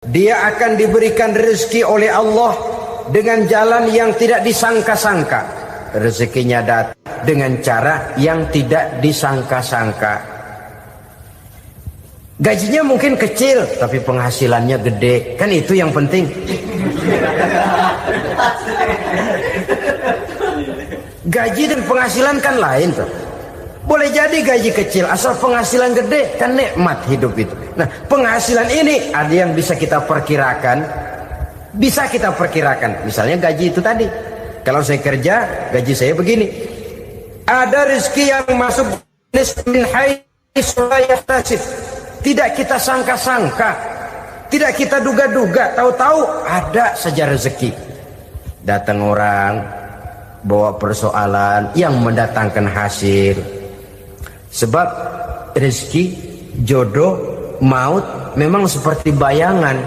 Dia akan diberikan rezeki oleh Allah dengan jalan yang tidak disangka-sangka. Rezekinya datang dengan cara yang tidak disangka-sangka. Gajinya mungkin kecil, tapi penghasilannya gede. Kan itu yang penting. Gaji dan penghasilan kan lain tuh. Boleh jadi gaji kecil, asal penghasilan gede, kan nikmat hidup itu. Nah, penghasilan ini ada yang bisa kita perkirakan. Bisa kita perkirakan. Misalnya gaji itu tadi. Kalau saya kerja, gaji saya begini. Ada rezeki yang masuk min haitsu la yahtasib. Tidak kita sangka-sangka, tidak kita duga-duga, tahu-tahu ada saja rezeki. Datang orang bawa persoalan yang mendatangkan hasil. Sebab rezeki, jodoh, maut memang seperti bayangan.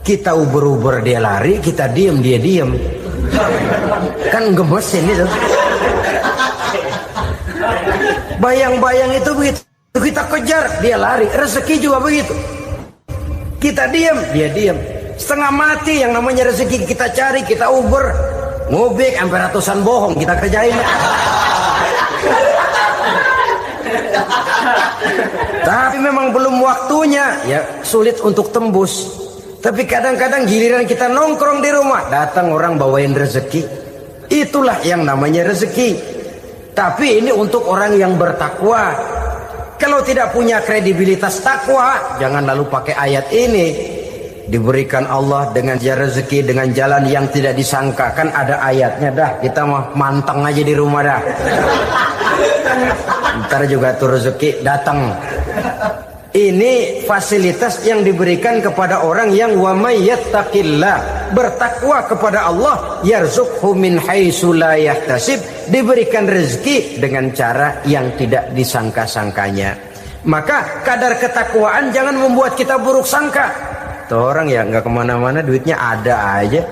Kita uber-uber dia lari, kita diem dia diem. Kan gemesin itu. Bayang-bayang itu begitu. Kita kejar, dia lari. Rezeki juga begitu. Kita diam, dia diam. Setengah mati yang namanya rezeki kita cari, kita uber, ngobek sampai ratusan bohong kita kerjain. Tapi memang belum waktunya, ya sulit untuk tembus. Tapi kadang-kadang giliran kita nongkrong di rumah, datang orang bawain rezeki. Itulah yang namanya rezeki. Tapi ini untuk orang yang bertakwa. Kalau tidak punya kredibilitas takwa, jangan lalu pakai ayat ini. Diberikan Allah dengan rezeki dengan jalan yang tidak disangka. Kan ada ayatnya dah. Kita mah manteng aja di rumah dah. Ntar juga tuh rezeki datang. Ini fasilitas yang diberikan kepada orang yang wa may yattaqillah, bertakwa kepada Allah, yarzuqhu min haitsu la yahtasib, diberikan rezeki dengan cara yang tidak disangka-sangkanya. Maka kadar ketakwaan jangan membuat kita buruk sangka. Tuh orang ya nggak kemana-mana, duitnya ada aja.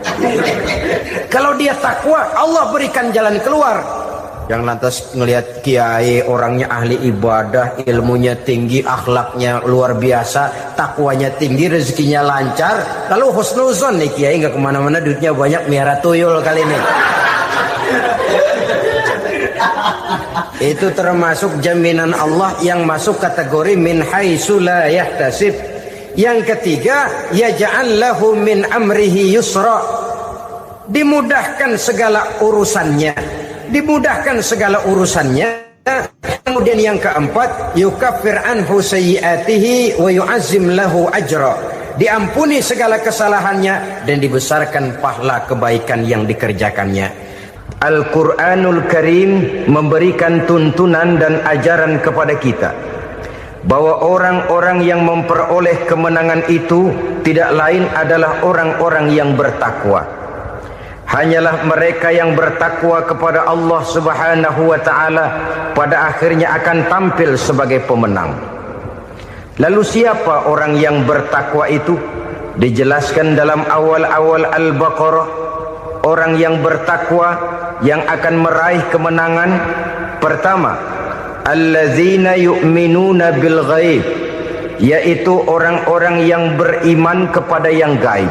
Kalau dia takwa, Allah berikan jalan keluar. Yang lantas ngelihat kiai orangnya ahli ibadah, ilmunya tinggi, akhlaknya luar biasa, takwanya tinggi, rezekinya lancar, lalu husnuzon nih kiai nggak kemana-mana, duitnya banyak, miara tuyul kali ini. Itu termasuk jaminan Allah yang masuk kategori min haitsu la yahtasib. Yang ketiga, yaj'al lahu min amrihi yusra, dimudahkan segala urusannya. Dimudahkan segala urusannya. Kemudian yang keempat, yukaffir anhu sayyiatihi wa yu'azzim lahu ajra, diampuni segala kesalahannya dan dibesarkan pahala kebaikan yang dikerjakannya. Al-Quranul Karim memberikan tuntunan dan ajaran kepada kita bahwa orang-orang yang memperoleh kemenangan itu tidak lain adalah orang-orang yang bertakwa. Hanyalah mereka yang bertakwa kepada Allah Subhanahu wa ta'ala pada akhirnya akan tampil sebagai pemenang. Lalu siapa orang yang bertakwa itu? Dijelaskan dalam awal-awal Al-Baqarah. Orang yang bertakwa yang akan meraih kemenangan, pertama, allazina yu'minuna bil ghaib, yaitu orang-orang yang beriman kepada yang gaib.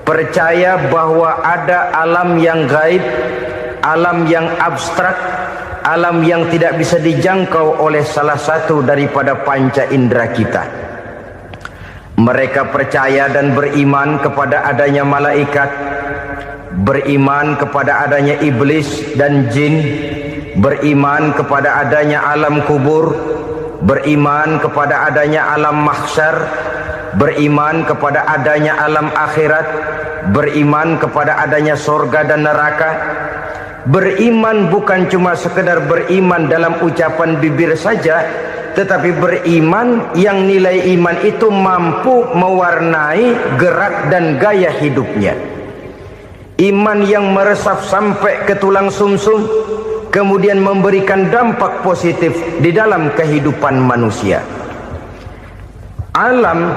Percaya bahwa ada alam yang gaib, alam yang abstrak, alam yang tidak bisa dijangkau oleh salah satu daripada panca indera kita. Mereka percaya dan beriman kepada adanya malaikat, beriman kepada adanya iblis dan jin, beriman kepada adanya alam kubur, beriman kepada adanya alam mahsyar, beriman kepada adanya alam akhirat, beriman kepada adanya surga dan neraka. Beriman bukan cuma sekedar beriman dalam ucapan bibir saja, tetapi beriman yang nilai iman itu mampu mewarnai gerak dan gaya hidupnya. Iman yang meresap sampai ke tulang sumsum, kemudian memberikan dampak positif di dalam kehidupan manusia. Alam,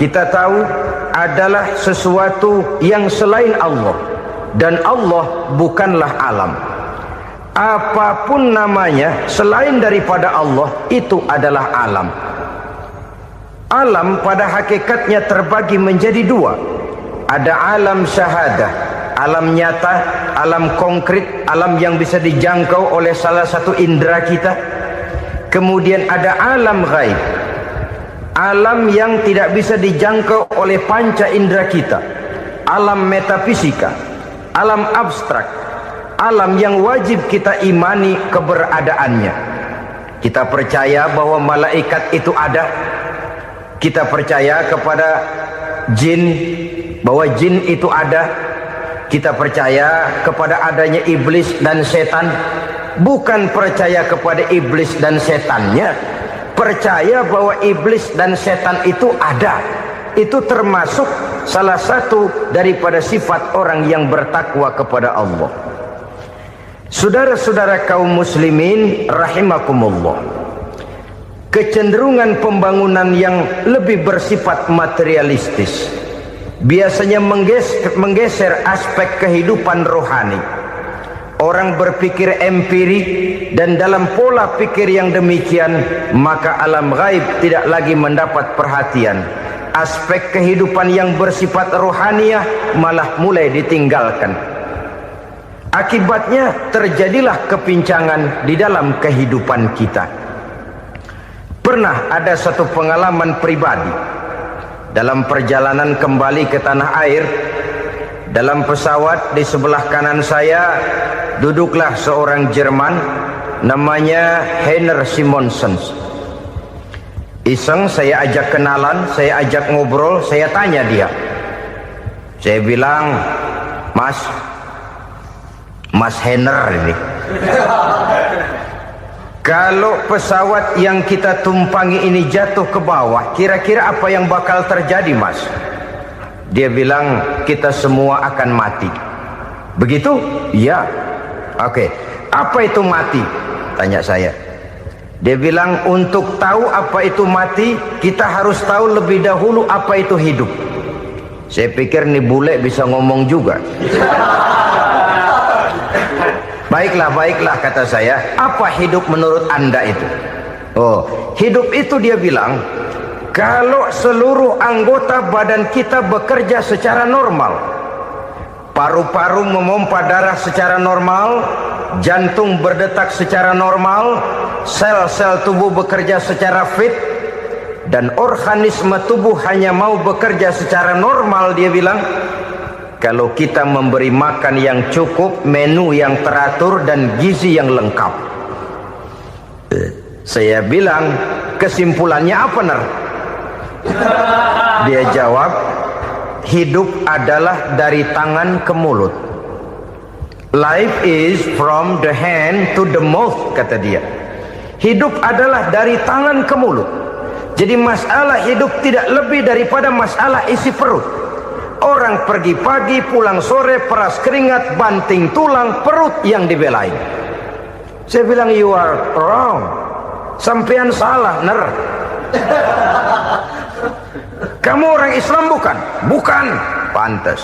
kita tahu, adalah sesuatu yang selain Allah, dan Allah bukanlah alam. Apapun namanya selain daripada Allah, itu adalah alam. Alam pada hakikatnya terbagi menjadi dua. Ada alam syahadah, alam nyata, alam konkret, alam yang bisa dijangkau oleh salah satu indera kita. Kemudian ada alam ghaib, alam yang tidak bisa dijangkau oleh panca indera kita, alam metafisika, alam abstrak, alam yang wajib kita imani keberadaannya. Kita percaya bahwa malaikat itu ada. Kita percaya kepada jin, bahwa jin itu ada. Kita percaya kepada adanya iblis dan setan. Bukan percaya kepada iblis dan setannya, percaya bahwa iblis dan setan itu ada. Itu termasuk salah satu daripada sifat orang yang bertakwa kepada Allah. Saudara-saudara kaum muslimin rahimakumullah, kecenderungan pembangunan yang lebih bersifat materialistis biasanya menggeser aspek kehidupan rohani. Orang berpikir empiri, dan dalam pola pikir yang demikian maka alam gaib tidak lagi mendapat perhatian. Aspek kehidupan yang bersifat rohaniah malah mulai ditinggalkan. Akibatnya terjadilah kepincangan di dalam kehidupan kita. Pernah ada satu pengalaman pribadi dalam perjalanan kembali ke tanah air. Dalam pesawat di sebelah kanan saya duduklah seorang Jerman namanya Heiner Simonsen. Iseng saya ajak kenalan, saya ajak ngobrol, saya tanya dia. Saya bilang, Mas Heiner ini, kalau pesawat yang kita tumpangi ini jatuh ke bawah, kira-kira apa yang bakal terjadi, Mas? Dia bilang, kita semua akan mati. Begitu? Iya. Oke. Apa itu mati? Tanya saya. Dia bilang, untuk tahu apa itu mati, kita harus tahu lebih dahulu apa itu hidup. Saya pikir nih bule bisa ngomong juga. Baiklah kata saya. Apa hidup menurut Anda itu? Oh, hidup itu dia bilang, kalau seluruh anggota badan kita bekerja secara normal, paru-paru memompa darah secara normal, jantung berdetak secara normal, sel-sel tubuh bekerja secara fit, dan organisme tubuh hanya mau bekerja secara normal, dia bilang, kalau kita memberi makan yang cukup, menu yang teratur, dan gizi yang lengkap. Saya bilang, kesimpulannya apa, Ner? Dia jawab, hidup adalah dari tangan ke mulut. Life is from the hand to the mouth, kata dia. Hidup adalah dari tangan ke mulut. Jadi masalah hidup tidak lebih daripada masalah isi perut. Orang pergi pagi, pulang sore, peras keringat, banting tulang, perut yang dibelain. Saya bilang, you are wrong. Sampean salah, Ner. Kamu orang Islam bukan? Bukan. Pantas.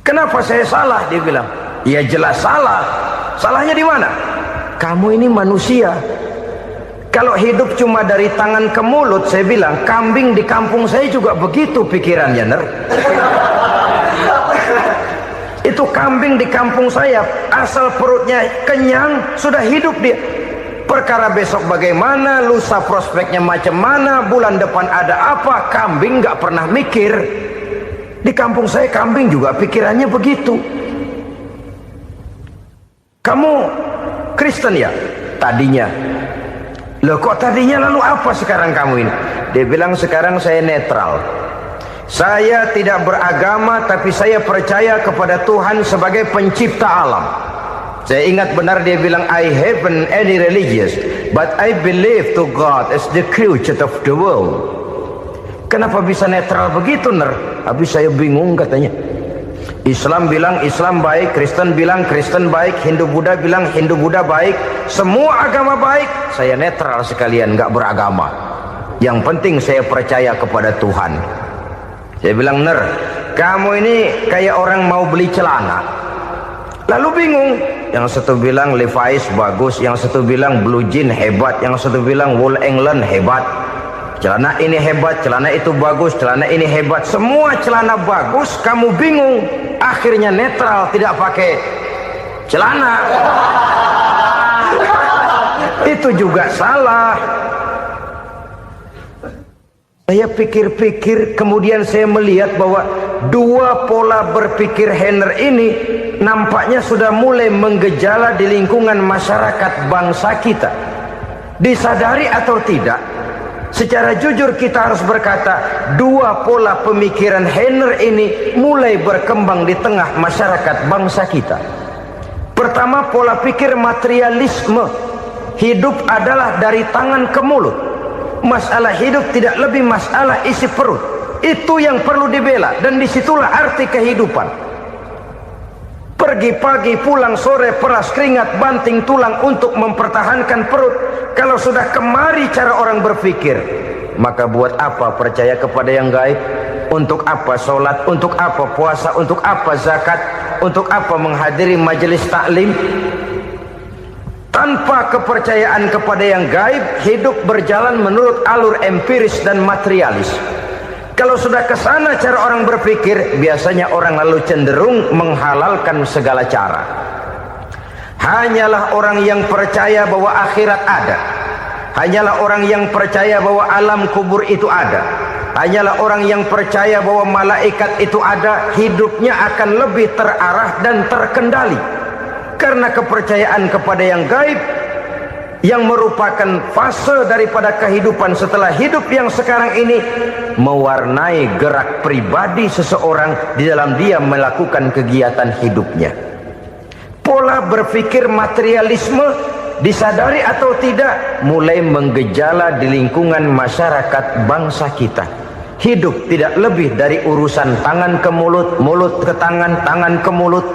Kenapa saya salah? Dia bilang, ya jelas salah. Salahnya di mana? Kamu ini manusia. Kalau hidup cuma dari tangan ke mulut, saya bilang, kambing di kampung saya juga begitu pikirannya, Ner. Itu kambing di kampung saya, asal perutnya kenyang, sudah hidup dia. Perkara besok bagaimana, lusa prospeknya macam mana, bulan depan ada apa, kambing nggak pernah mikir. Di kampung saya kambing juga pikirannya begitu. Kamu Kristen ya? Tadinya. Loh kok tadinya, lalu apa sekarang kamu ini? Dia bilang, sekarang saya netral. Saya tidak beragama, tapi saya percaya kepada Tuhan sebagai pencipta alam. Saya ingat benar dia bilang, I haven't any religious, but I believe to God as the creator of the world. Kenapa bisa netral begitu, Ner? Habis saya bingung katanya. Islam bilang Islam baik, Kristen bilang Kristen baik, Hindu Buddha bilang Hindu Buddha baik, semua agama baik. Saya netral sekalian, nggak beragama. Yang penting saya percaya kepada Tuhan. Saya bilang, Ner, kamu ini kayak orang mau beli celana, lalu bingung, yang satu bilang Levi's bagus, yang satu bilang Blue Jean hebat, yang satu bilang Wool England hebat. Celana ini hebat, celana itu bagus, celana ini hebat. Semua celana bagus, kamu bingung. Akhirnya netral, tidak pakai celana. Itu juga salah. Saya pikir-pikir, kemudian saya melihat bahwa dua pola berpikir Henner ini nampaknya sudah mulai menggejala di lingkungan masyarakat bangsa kita. Disadari atau tidak, secara jujur kita harus berkata, dua pola pemikiran Henner ini mulai berkembang di tengah masyarakat bangsa kita. Pertama, pola pikir materialisme. Hidup adalah dari tangan ke mulut. Masalah hidup tidak lebih masalah isi perut. Itu yang perlu dibela, dan disitulah arti kehidupan. Pergi pagi, pulang sore, peras keringat, banting tulang untuk mempertahankan perut. Kalau sudah kemari cara orang berpikir, maka buat apa percaya kepada yang gaib? Untuk apa sholat? Untuk apa puasa? Untuk apa zakat? Untuk apa menghadiri majelis taklim? Tanpa kepercayaan kepada yang gaib, hidup berjalan menurut alur empiris dan materialis. Kalau sudah ke sana cara orang berpikir, biasanya orang lalu cenderung menghalalkan segala cara. Hanyalah orang yang percaya bahwa akhirat ada. Hanyalah orang yang percaya bahwa alam kubur itu ada. Hanyalah orang yang percaya bahwa malaikat itu ada, hidupnya akan lebih terarah dan terkendali. Karena kepercayaan kepada yang gaib, yang merupakan fase daripada kehidupan setelah hidup yang sekarang ini, mewarnai gerak pribadi seseorang di dalam dia melakukan kegiatan hidupnya. Pola berpikir materialisme, disadari atau tidak, mulai menggejala di lingkungan masyarakat bangsa kita. Hidup tidak lebih dari urusan tangan ke mulut, mulut ke tangan, tangan ke mulut.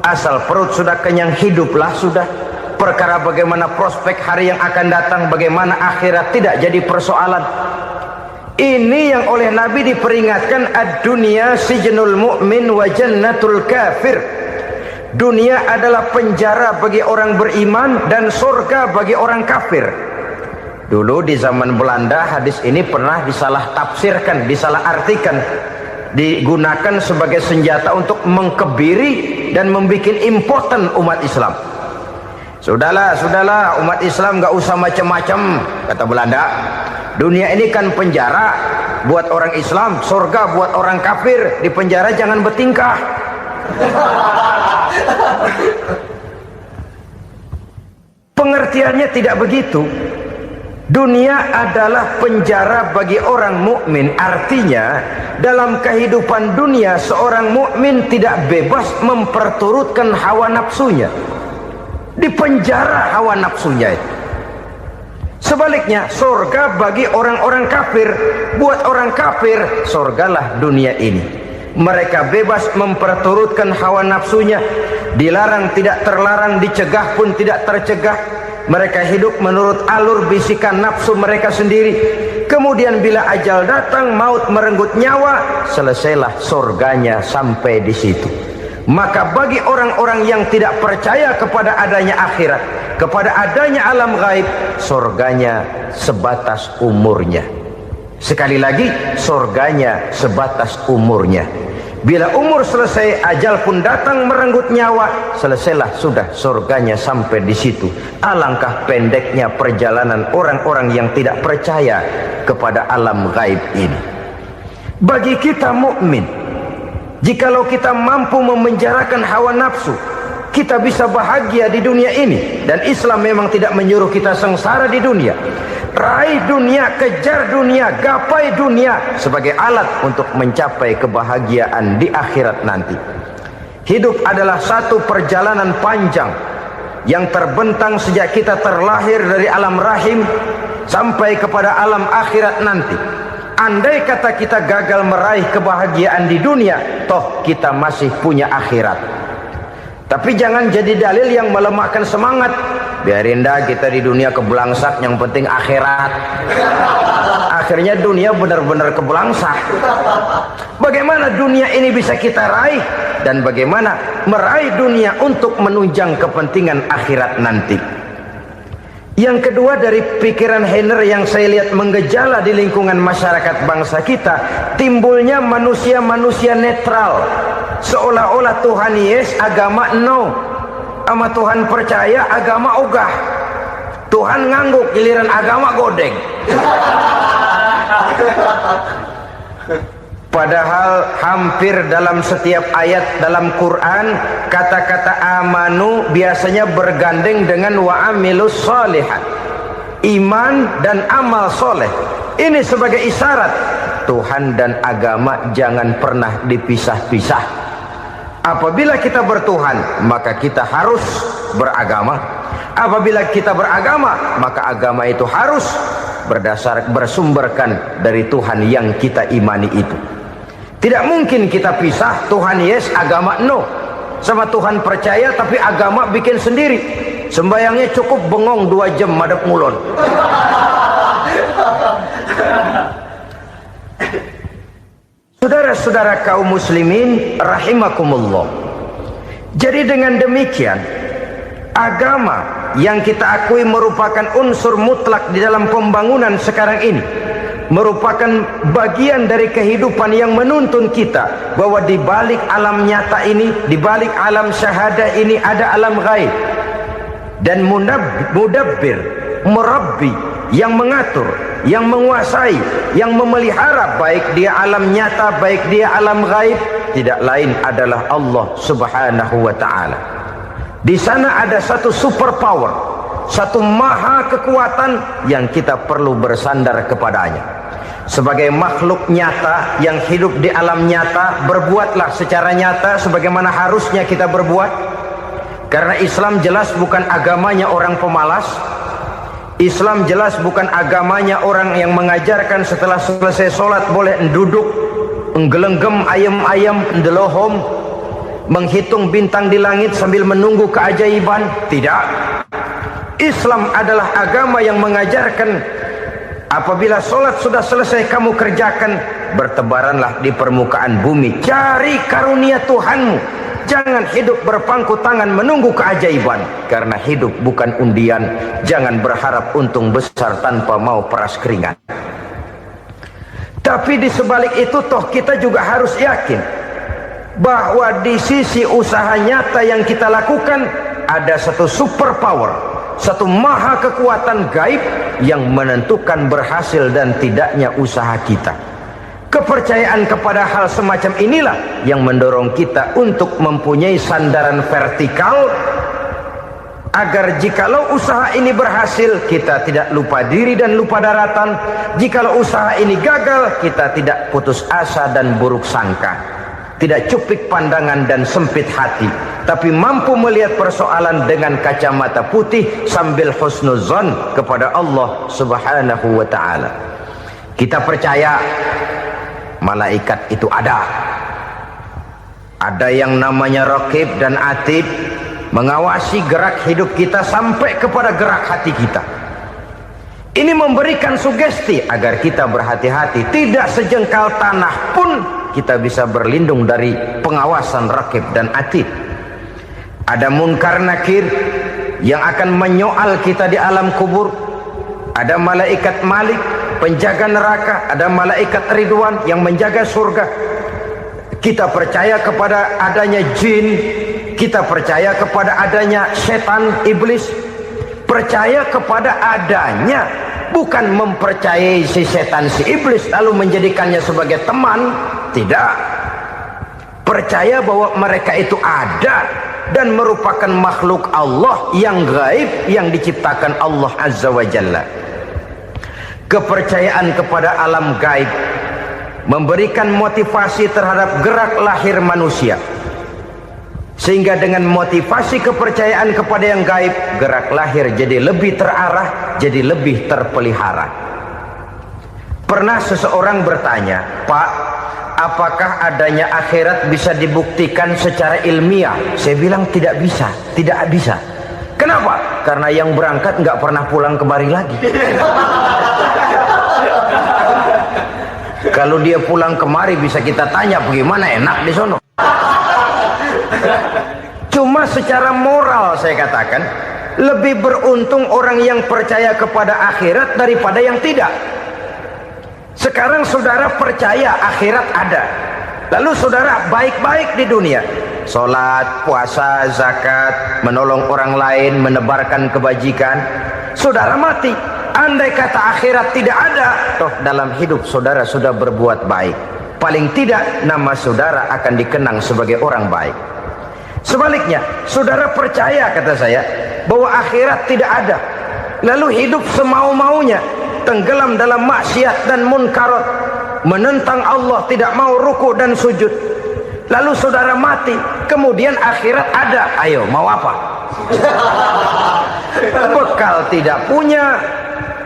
Asal perut sudah kenyang, hiduplah sudah. Perkara bagaimana prospek hari yang akan datang, bagaimana akhirat, tidak jadi persoalan. Ini yang oleh Nabi diperingatkan, ad-dunya sijnul mu'min wa jannatul kafir. Dunia adalah penjara bagi orang beriman dan surga bagi orang kafir. Dulu di zaman Belanda hadis ini pernah disalah tafsirkan, disalah artikan, digunakan sebagai senjata untuk mengkebiri dan membuat impoten umat Islam. Sudahlah umat Islam gak usah macam-macam, kata Belanda. Dunia ini kan penjara buat orang Islam, surga buat orang kafir. Di penjara jangan bertingkah. Pengertiannya tidak begitu. Dunia adalah penjara bagi orang mukmin. Artinya dalam kehidupan dunia seorang mukmin tidak bebas memperturutkan hawa nafsunya. Di penjara hawa nafsunya itu. Sebaliknya surga bagi orang-orang kafir. Buat orang kafir, surgalah dunia ini. Mereka bebas memperturutkan hawa nafsunya. Dilarang tidak terlarang, dicegah pun tidak tercegah. Mereka hidup menurut alur bisikan nafsu mereka sendiri. Kemudian bila ajal datang, maut merenggut nyawa, selesailah surganya sampai di situ. Maka bagi orang-orang yang tidak percaya kepada adanya akhirat, kepada adanya alam gaib, surganya sebatas umurnya. Sekali lagi, surganya sebatas umurnya. Bila umur selesai, ajal pun datang merenggut nyawa, selesailah sudah surganya sampai di situ. Alangkah pendeknya perjalanan orang-orang yang tidak percaya kepada alam gaib ini. Bagi kita mukmin, jikalau kita mampu memenjarakan hawa nafsu, kita bisa bahagia di dunia ini. Dan Islam memang tidak menyuruh kita sengsara di dunia. Raih dunia, kejar dunia, gapai dunia sebagai alat untuk mencapai kebahagiaan di akhirat nanti. Hidup adalah satu perjalanan panjang yang terbentang sejak kita terlahir dari alam rahim sampai kepada alam akhirat nanti. Andai kata kita gagal meraih kebahagiaan di dunia, toh kita masih punya akhirat. Tapi jangan jadi dalil yang melemahkan semangat. Biarin dah kita di dunia kebelangsak, yang penting akhirat. akhirnya dunia benar-benar kebelangsah. Bagaimana dunia ini bisa kita raih, dan bagaimana meraih dunia untuk menunjang kepentingan akhirat nanti. Yang kedua, dari pikiran Heiner yang saya lihat menggejala di lingkungan masyarakat bangsa kita, timbulnya manusia-manusia netral, seolah-olah Tuhan yes, agama no, sama Tuhan percaya, agama ogah. Tuhan ngangguk, giliran agama godeng. Padahal hampir dalam setiap ayat dalam Quran, kata-kata amanu biasanya bergandeng dengan wa amilus sholihat, iman dan amal soleh. Ini sebagai isyarat Tuhan dan agama jangan pernah dipisah-pisah. Apabila kita bertuhan, maka kita harus beragama. Apabila kita beragama, maka agama itu harus bersumberkan dari Tuhan yang kita imani itu. Tidak mungkin kita pisah, Tuhan yes, agama no. Sama Tuhan percaya tapi agama bikin sendiri. Sembayangnya cukup bengong 2 jam madep ngulon. Saudara-saudara kaum muslimin rahimakumullah. Jadi dengan demikian, agama yang kita akui merupakan unsur mutlak di dalam pembangunan sekarang ini, merupakan bagian dari kehidupan yang menuntun kita bahwa di balik alam nyata ini, di balik alam syahadah ini ada alam gaib. Dan mudabbir, murabbi, yang mengatur, yang menguasai, yang memelihara baik dia alam nyata, baik dia alam gaib, tidak lain adalah Allah Subhanahu wa ta'ala. Di sana ada satu super power, satu maha kekuatan yang kita perlu bersandar kepadanya. Sebagai makhluk nyata yang hidup di alam nyata, berbuatlah secara nyata sebagaimana harusnya kita berbuat. Karena Islam jelas bukan agamanya orang pemalas. Islam jelas bukan agamanya orang yang mengajarkan setelah selesai sholat boleh duduk, nggelenggem ayam-ayam, ndelohom, menghitung bintang di langit sambil menunggu keajaiban. Tidak. Islam adalah agama yang mengajarkan apabila sholat sudah selesai kamu kerjakan, bertebaranlah di permukaan bumi, cari karunia Tuhanmu. Jangan hidup berpangku tangan menunggu keajaiban, karena hidup bukan undian. Jangan berharap untung besar tanpa mau peras keringat. Tapi di sebalik itu toh kita juga harus yakin bahwa di sisi usaha nyata yang kita lakukan ada satu super power, satu maha kekuatan gaib yang menentukan berhasil dan tidaknya usaha kita. Kepercayaan kepada hal semacam inilah yang mendorong kita untuk mempunyai sandaran vertikal, agar jikalau usaha ini berhasil, kita tidak lupa diri dan lupa daratan. Jikalau usaha ini gagal, kita tidak putus asa dan buruk sangka, tidak cupik pandangan dan sempit hati, tapi mampu melihat persoalan dengan kacamata putih sambil husnuzon kepada Allah Subhanahu wa ta'ala. Kita percaya malaikat itu ada. Ada yang namanya Raqib dan Atid, mengawasi gerak hidup kita sampai kepada gerak hati kita. Ini memberikan sugesti agar kita berhati-hati, tidak sejengkal tanah pun kita bisa berlindung dari pengawasan Raqib dan Atid. Ada Munkar Nakir yang akan menyoal kita di alam kubur. Ada malaikat Malik, penjaga neraka. Ada malaikat Ridwan yang menjaga surga. Kita percaya kepada adanya jin, kita percaya kepada adanya setan, iblis. Percaya kepada adanya, bukan mempercayai si setan, si iblis lalu menjadikannya sebagai teman. Tidak. Percaya bahwa mereka itu ada dan merupakan makhluk Allah yang gaib yang diciptakan Allah Azza wa Jalla. Kepercayaan kepada alam gaib memberikan motivasi terhadap gerak lahir manusia, sehingga dengan motivasi kepercayaan kepada yang gaib, gerak lahir jadi lebih terarah, jadi lebih terpelihara. Pernah seseorang bertanya, "Pak, apakah adanya akhirat bisa dibuktikan secara ilmiah?" Saya bilang tidak bisa, tidak bisa. Kenapa? Karena yang berangkat nggak pernah pulang kembali lagi. Kalau dia pulang kemari bisa kita tanya bagaimana enak di sono. Cuma secara moral saya katakan, lebih beruntung orang yang percaya kepada akhirat daripada yang tidak. Sekarang saudara percaya akhirat ada, lalu saudara baik-baik di dunia, sholat, puasa, zakat, menolong orang lain, menebarkan kebajikan. Saudara mati, andai kata akhirat tidak ada, toh dalam hidup saudara sudah berbuat baik, paling tidak nama saudara akan dikenang sebagai orang baik. Sebaliknya, saudara percaya, kata saya, bahwa akhirat tidak ada, lalu hidup semau-maunya, tenggelam dalam maksiat dan munkarat, menentang Allah, tidak mau ruku dan sujud. Lalu saudara mati, kemudian akhirat ada, ayo mau apa? Bekal tidak punya.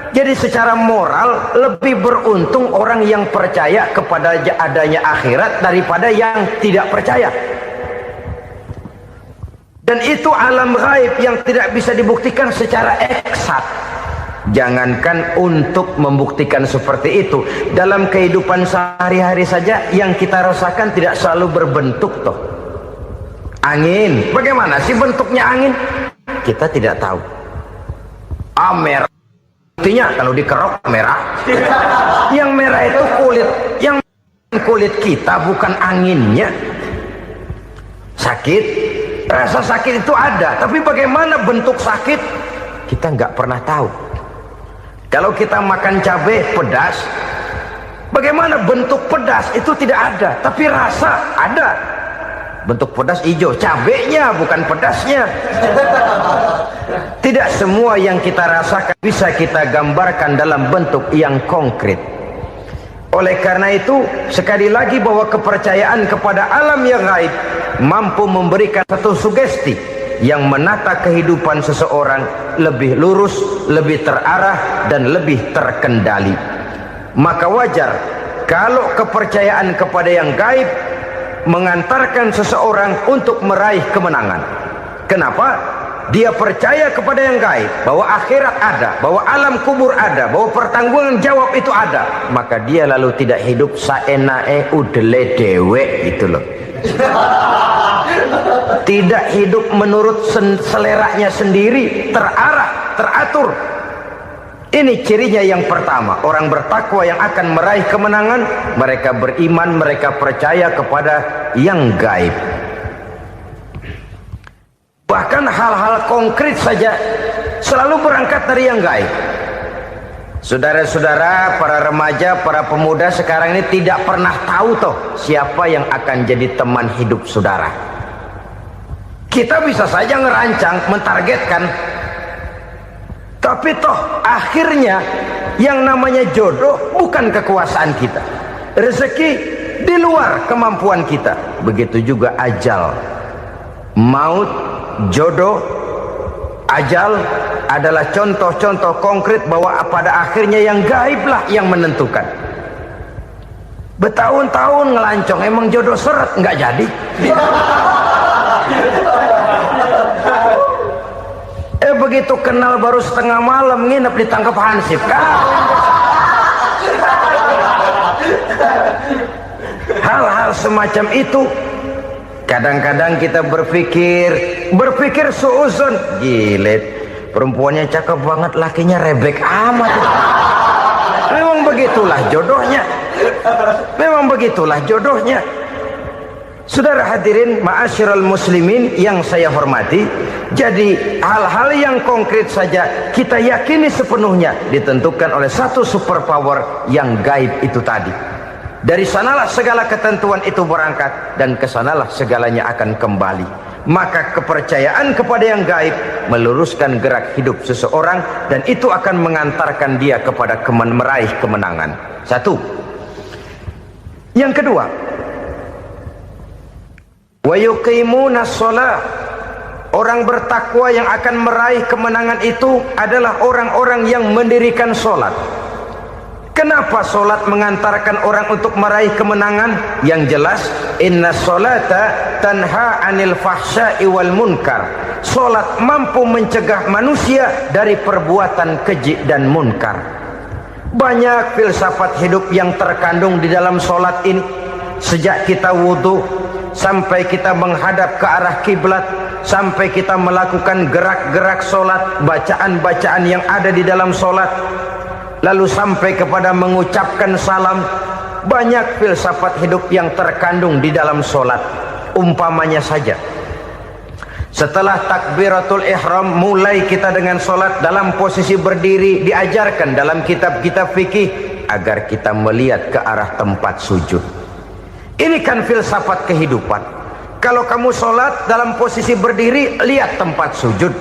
Jadi secara moral lebih beruntung orang yang percaya kepada adanya akhirat daripada yang tidak percaya. Dan itu alam gaib yang tidak bisa dibuktikan secara eksak. Jangankan untuk membuktikan seperti itu, dalam kehidupan sehari-hari saja yang kita rasakan tidak selalu berbentuk toh. Angin, bagaimana sih bentuknya angin? Kita tidak tahu. Merah, buktinya kalau dikerok merah. Yang merah itu kulit, yang kulit kita bukan anginnya. Sakit, rasa sakit itu ada, tapi bagaimana bentuk sakit kita nggak pernah tahu. Kalau kita makan cabai pedas, bagaimana bentuk pedas itu tidak ada, tapi rasa ada. Bentuk pedas hijau, cabainya bukan pedasnya. Tidak semua yang kita rasakan bisa kita gambarkan dalam bentuk yang konkret. Oleh karena itu, sekali lagi bahwa kepercayaan kepada alam yang gaib mampu memberikan satu sugesti yang menata kehidupan seseorang lebih lurus, lebih terarah, dan lebih terkendali. Maka wajar kalau kepercayaan kepada yang gaib mengantarkan seseorang untuk meraih kemenangan. Kenapa? Dia percaya kepada yang gaib, bahwa akhirat ada, bahwa alam kubur ada, bahwa pertanggungan jawab itu ada. Maka dia lalu tidak hidup saenae udele dewe, itu loh. Tidak hidup menurut seleranya sendiri, terarah, teratur. Ini cirinya yang pertama. Orang bertakwa yang akan meraih kemenangan, mereka beriman, mereka percaya kepada yang gaib. Bahkan hal-hal konkret saja selalu berangkat dari yang gaib. Saudara-saudara, para remaja, para pemuda sekarang ini tidak pernah tahu toh siapa yang akan jadi teman hidup saudara. Kita bisa saja ngerancang, mentargetkan, tapi toh akhirnya yang namanya jodoh bukan kekuasaan kita. Rezeki di luar kemampuan kita. Begitu juga ajal, maut, jodoh, ajal adalah contoh-contoh konkret bahwa pada akhirnya yang gaiblah yang menentukan. Bertahun-tahun ngelancong, emang jodoh seret nggak jadi. Begitu kenal baru setengah malam nginep ditangkap hansip. Hal-hal semacam itu kadang-kadang kita berpikir suuzon, gilet, perempuannya cakep banget, lakinya rebek amat. Memang begitulah jodohnya. Memang begitulah jodohnya. Saudara hadirin ma'asyiral muslimin yang saya hormati, jadi hal-hal yang konkret saja kita yakini sepenuhnya ditentukan oleh satu superpower yang gaib itu tadi. Dari sanalah segala ketentuan itu berangkat, dan kesanalah segalanya akan kembali. Maka kepercayaan kepada yang gaib meluruskan gerak hidup seseorang, dan itu akan mengantarkan dia kepada meraih kemenangan. Satu. Yang kedua, wa yuqimuna shalah. Orang bertakwa yang akan meraih kemenangan itu adalah orang-orang yang mendirikan sholat. Kenapa sholat mengantarkan orang untuk meraih kemenangan? Yang jelas, inna sholata tanha anil fahsya'i wal munkar. Sholat mampu mencegah manusia dari perbuatan keji dan munkar. Banyak filsafat hidup yang terkandung di dalam solat ini. Sejak kita wudhu sampai kita menghadap ke arah kiblat, sampai kita melakukan gerak-gerak solat, bacaan-bacaan yang ada di dalam solat, lalu sampai kepada mengucapkan salam. Banyak filsafat hidup yang terkandung di dalam solat. Umpamanya saja, setelah takbiratul ihram, mulai kita dengan solat dalam posisi berdiri. Diajarkan dalam kitab-kitab fikih agar kita melihat ke arah tempat sujud. Ini kan filsafat kehidupan. Kalau kamu sholat dalam posisi berdiri, lihat tempat sujud.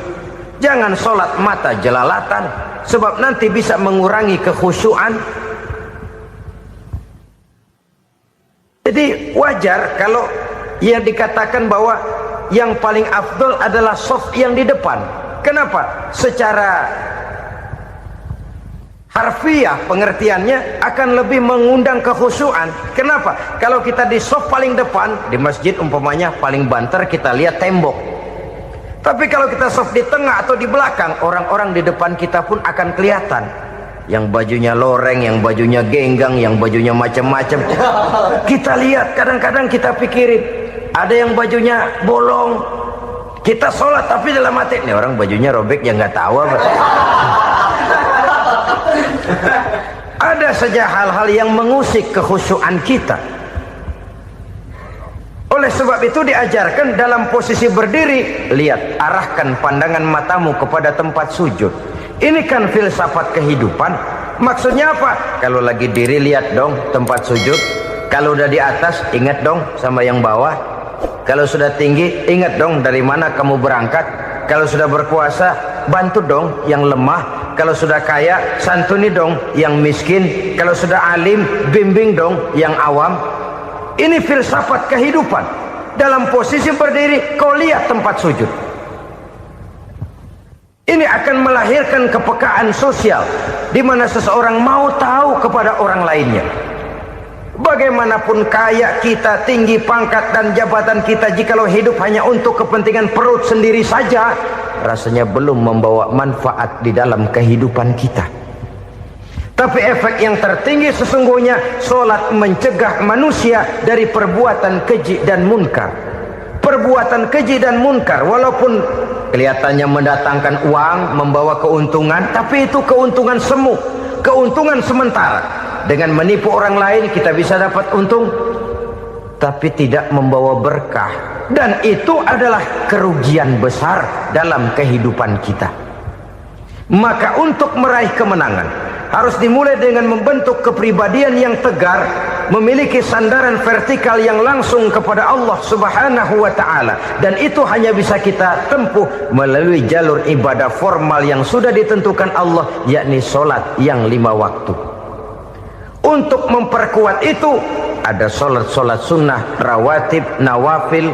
Jangan sholat mata jelalatan, sebab nanti bisa mengurangi kekhusyuan. Jadi wajar kalau yang dikatakan bahwa yang paling afdol adalah shaf yang di depan. Kenapa? Secara harfiah pengertiannya akan lebih mengundang kekhusyuan. Kenapa? Kalau kita di shaf paling depan di masjid umpamanya paling banter kita lihat tembok. Tapi kalau kita shaf di tengah atau di belakang, orang-orang di depan kita pun akan kelihatan. Yang bajunya loreng, yang bajunya genggang, yang bajunya macam-macam. Kita lihat, kadang-kadang kita pikirin, ada yang bajunya bolong. Kita sholat tapi dalam hati, nih orang bajunya robek yang nggak tahu apa. Ada saja hal-hal yang mengusik kekhusyuan kita. Oleh sebab itu diajarkan dalam posisi berdiri, lihat, arahkan pandangan matamu kepada tempat sujud. Ini kan filsafat kehidupan. Maksudnya apa? Kalau lagi diri, lihat dong tempat sujud. Kalau udah di atas, ingat dong sama yang bawah. Kalau sudah tinggi, ingat dong dari mana kamu berangkat. Kalau sudah berkuasa, bantu dong yang lemah. Kalau sudah kaya, santuni dong yang miskin. Kalau sudah alim, bimbing dong yang awam. Ini filsafat kehidupan. Dalam posisi berdiri, kau lihat tempat sujud. Ini akan melahirkan kepekaan sosial, di mana seseorang mau tahu kepada orang lainnya. Bagaimanapun kaya kita, tinggi pangkat dan jabatan kita, jikalau hidup hanya untuk kepentingan perut sendiri saja, rasanya belum membawa manfaat di dalam kehidupan kita. Tapi efek yang tertinggi sesungguhnya, solat mencegah manusia dari perbuatan keji dan munkar. Perbuatan keji dan munkar, walaupun kelihatannya mendatangkan uang, membawa keuntungan, tapi itu keuntungan semu, keuntungan sementara. Dengan menipu orang lain kita bisa dapat untung, tapi tidak membawa berkah. Dan itu adalah kerugian besar dalam kehidupan kita. Maka untuk meraih kemenangan, harus dimulai dengan membentuk kepribadian yang tegar, memiliki sandaran vertikal yang langsung kepada Allah Subhanahu wa ta'ala. Dan itu hanya bisa kita tempuh melalui jalur ibadah formal yang sudah ditentukan Allah, yakni solat yang 5 waktu. Untuk memperkuat itu, ada solat-solat sunnah, rawatib, nawafil,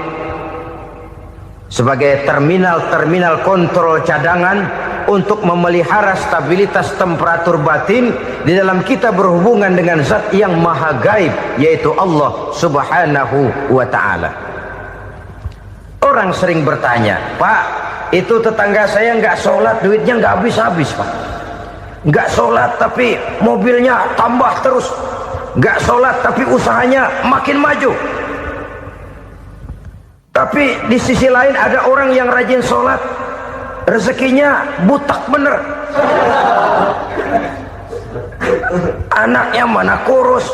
sebagai terminal-terminal kontrol cadangan untuk memelihara stabilitas temperatur batin di dalam kita berhubungan dengan zat yang maha gaib, yaitu Allah Subhanahu wa ta'ala. Orang sering bertanya, Pak, itu tetangga saya nggak sholat, duitnya nggak habis-habis, Pak. Nggak sholat tapi mobilnya tambah terus. Nggak sholat tapi usahanya makin maju. Tapi di sisi lain ada orang yang rajin sholat, rezekinya butak bener. Anaknya mana kurus,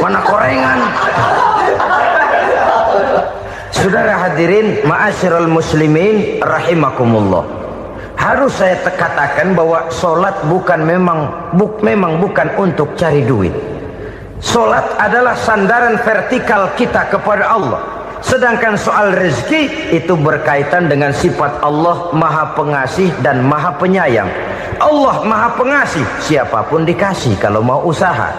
mana korengan. Saudara hadirin ma'asyiral muslimin rahimakumullah, harus saya katakan bahwa solat memang bukan untuk cari duit. Solat adalah sandaran vertikal kita kepada Allah. Sedangkan soal rezeki itu berkaitan dengan sifat Allah maha pengasih dan maha penyayang. Allah maha pengasih, siapapun dikasih kalau mau usaha.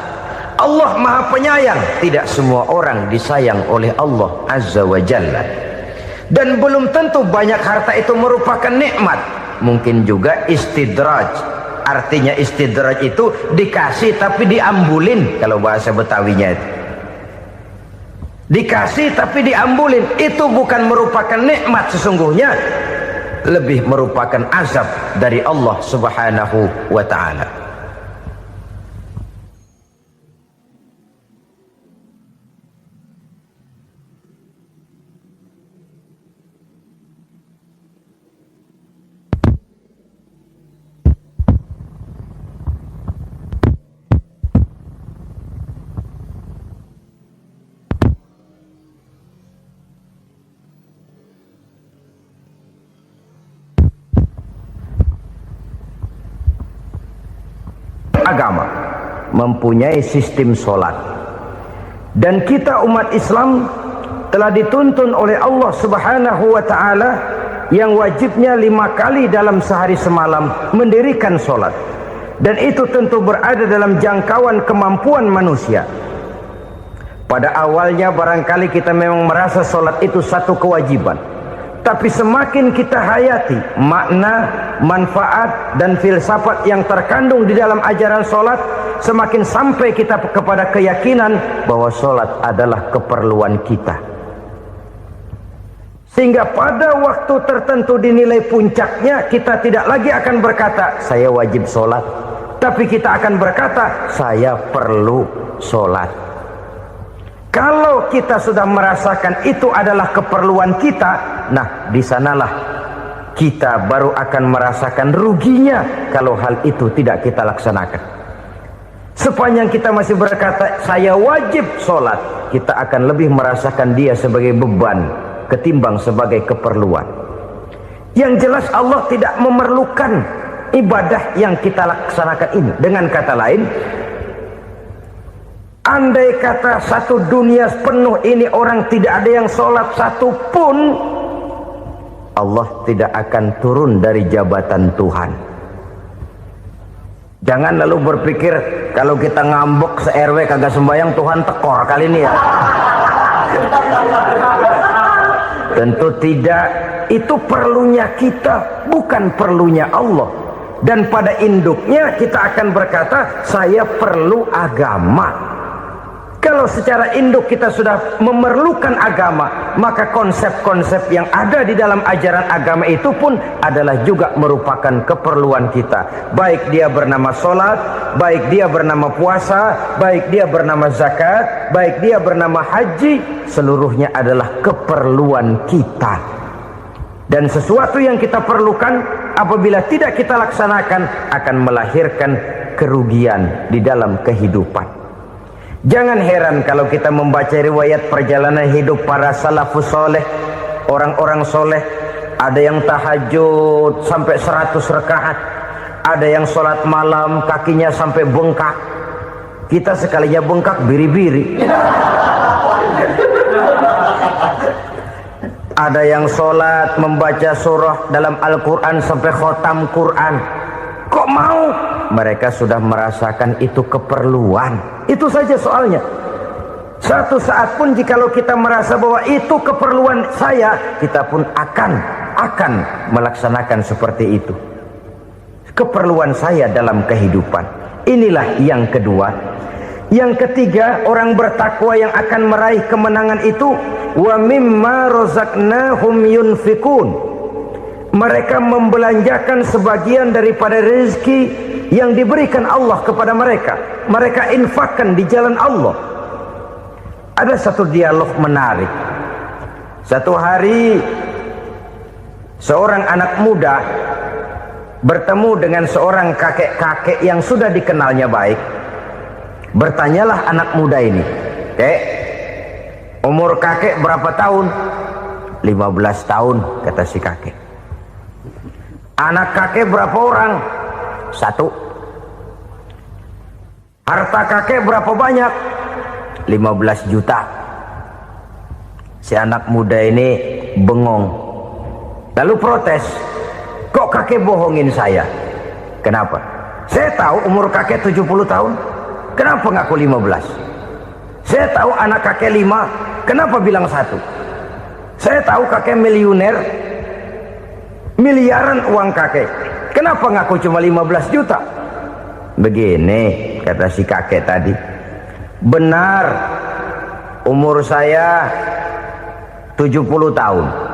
Allah maha penyayang, tidak semua orang disayang oleh Allah Azza wa Jalla. Dan belum tentu banyak harta itu merupakan nikmat. Mungkin juga istidraj. Artinya istidraj itu dikasih tapi diambulin, kalau bahasa Betawinya itu. Dikasih tapi diambulin, itu bukan merupakan nikmat sesungguhnya, lebih merupakan azab dari Allah Subhanahu wa ta'ala. agama mempunyai sistem sholat. Dan kita umat Islam telah dituntun oleh Allah Subhanahu wa ta'ala yang wajibnya 5 kali dalam sehari semalam mendirikan sholat. Dan itu tentu berada dalam jangkauan kemampuan manusia. Pada awalnya barangkali kita memang merasa sholat itu satu kewajiban. Tapi semakin kita hayati makna, manfaat dan filsafat yang terkandung di dalam ajaran sholat, semakin sampai kita kepada keyakinan bahwa sholat adalah keperluan kita. Sehingga pada waktu tertentu dinilai puncaknya, kita tidak lagi akan berkata saya wajib sholat, tapi kita akan berkata saya perlu sholat. Kalau kita sudah merasakan itu adalah keperluan kita, nah di sanalah kita baru akan merasakan ruginya kalau hal itu tidak kita laksanakan. Sepanjang kita masih berkata saya wajib sholat, kita akan lebih merasakan dia sebagai beban ketimbang sebagai keperluan. Yang jelas Allah tidak memerlukan ibadah yang kita laksanakan ini. Dengan kata lain, andai kata satu dunia penuh ini orang tidak ada yang sholat satu pun, Allah tidak akan turun dari jabatan Tuhan. Jangan lalu berpikir kalau kita ngambek se-RW kagak sembahyang Tuhan tekor kali ini ya. Tentu tidak. Itu perlunya kita, bukan perlunya Allah. Dan pada induknya kita akan berkata saya perlu agama. Kalau secara induk kita sudah memerlukan agama, maka konsep-konsep yang ada di dalam ajaran agama itu pun adalah juga merupakan keperluan kita. Baik dia bernama sholat, baik dia bernama puasa, baik dia bernama zakat, baik dia bernama haji, seluruhnya adalah keperluan kita. Dan sesuatu yang kita perlukan apabila tidak kita laksanakan akan melahirkan kerugian di dalam kehidupan. Jangan heran kalau kita membaca riwayat perjalanan hidup para salafus soleh, orang-orang soleh. Ada yang tahajud sampai 100 rakaat, ada yang sholat malam kakinya sampai bengkak. Kita sekalinya bengkak biri-biri. Ada yang sholat membaca surah dalam Al-Quran sampai khotam Quran. Kok mau? Mereka sudah merasakan itu keperluan. Itu saja soalnya. Satu saat pun jikalau kita merasa bahwa itu keperluan saya, kita pun akan melaksanakan seperti itu. Keperluan saya dalam kehidupan. Inilah yang kedua. Yang ketiga, orang bertakwa yang akan meraih kemenangan itu, wa mimma razaqnahum yunfikun. Mereka membelanjakan sebagian daripada rezeki yang diberikan Allah kepada mereka. Mereka infakkan di jalan Allah. Ada satu dialog menarik. Satu hari seorang anak muda bertemu dengan seorang kakek-kakek yang sudah dikenalnya baik. Bertanyalah anak muda ini, "Kek, umur kakek berapa tahun?" 15 tahun, kata si kakek. "Anak kakek berapa orang?" 1. "Harta kakek berapa banyak?" 15 juta. Si anak muda ini bengong, lalu protes, "Kok kakek bohongin saya?" "Kenapa?" "Saya tahu umur kakek 70 tahun. Kenapa ngaku 15? Saya tahu anak kakek 5. Kenapa bilang 1? Saya tahu kakek miliuner, miliaran uang kakek. Kenapa ngaku cuma 15 juta? Begini, kata si kakek tadi. Benar, umur saya 70 tahun.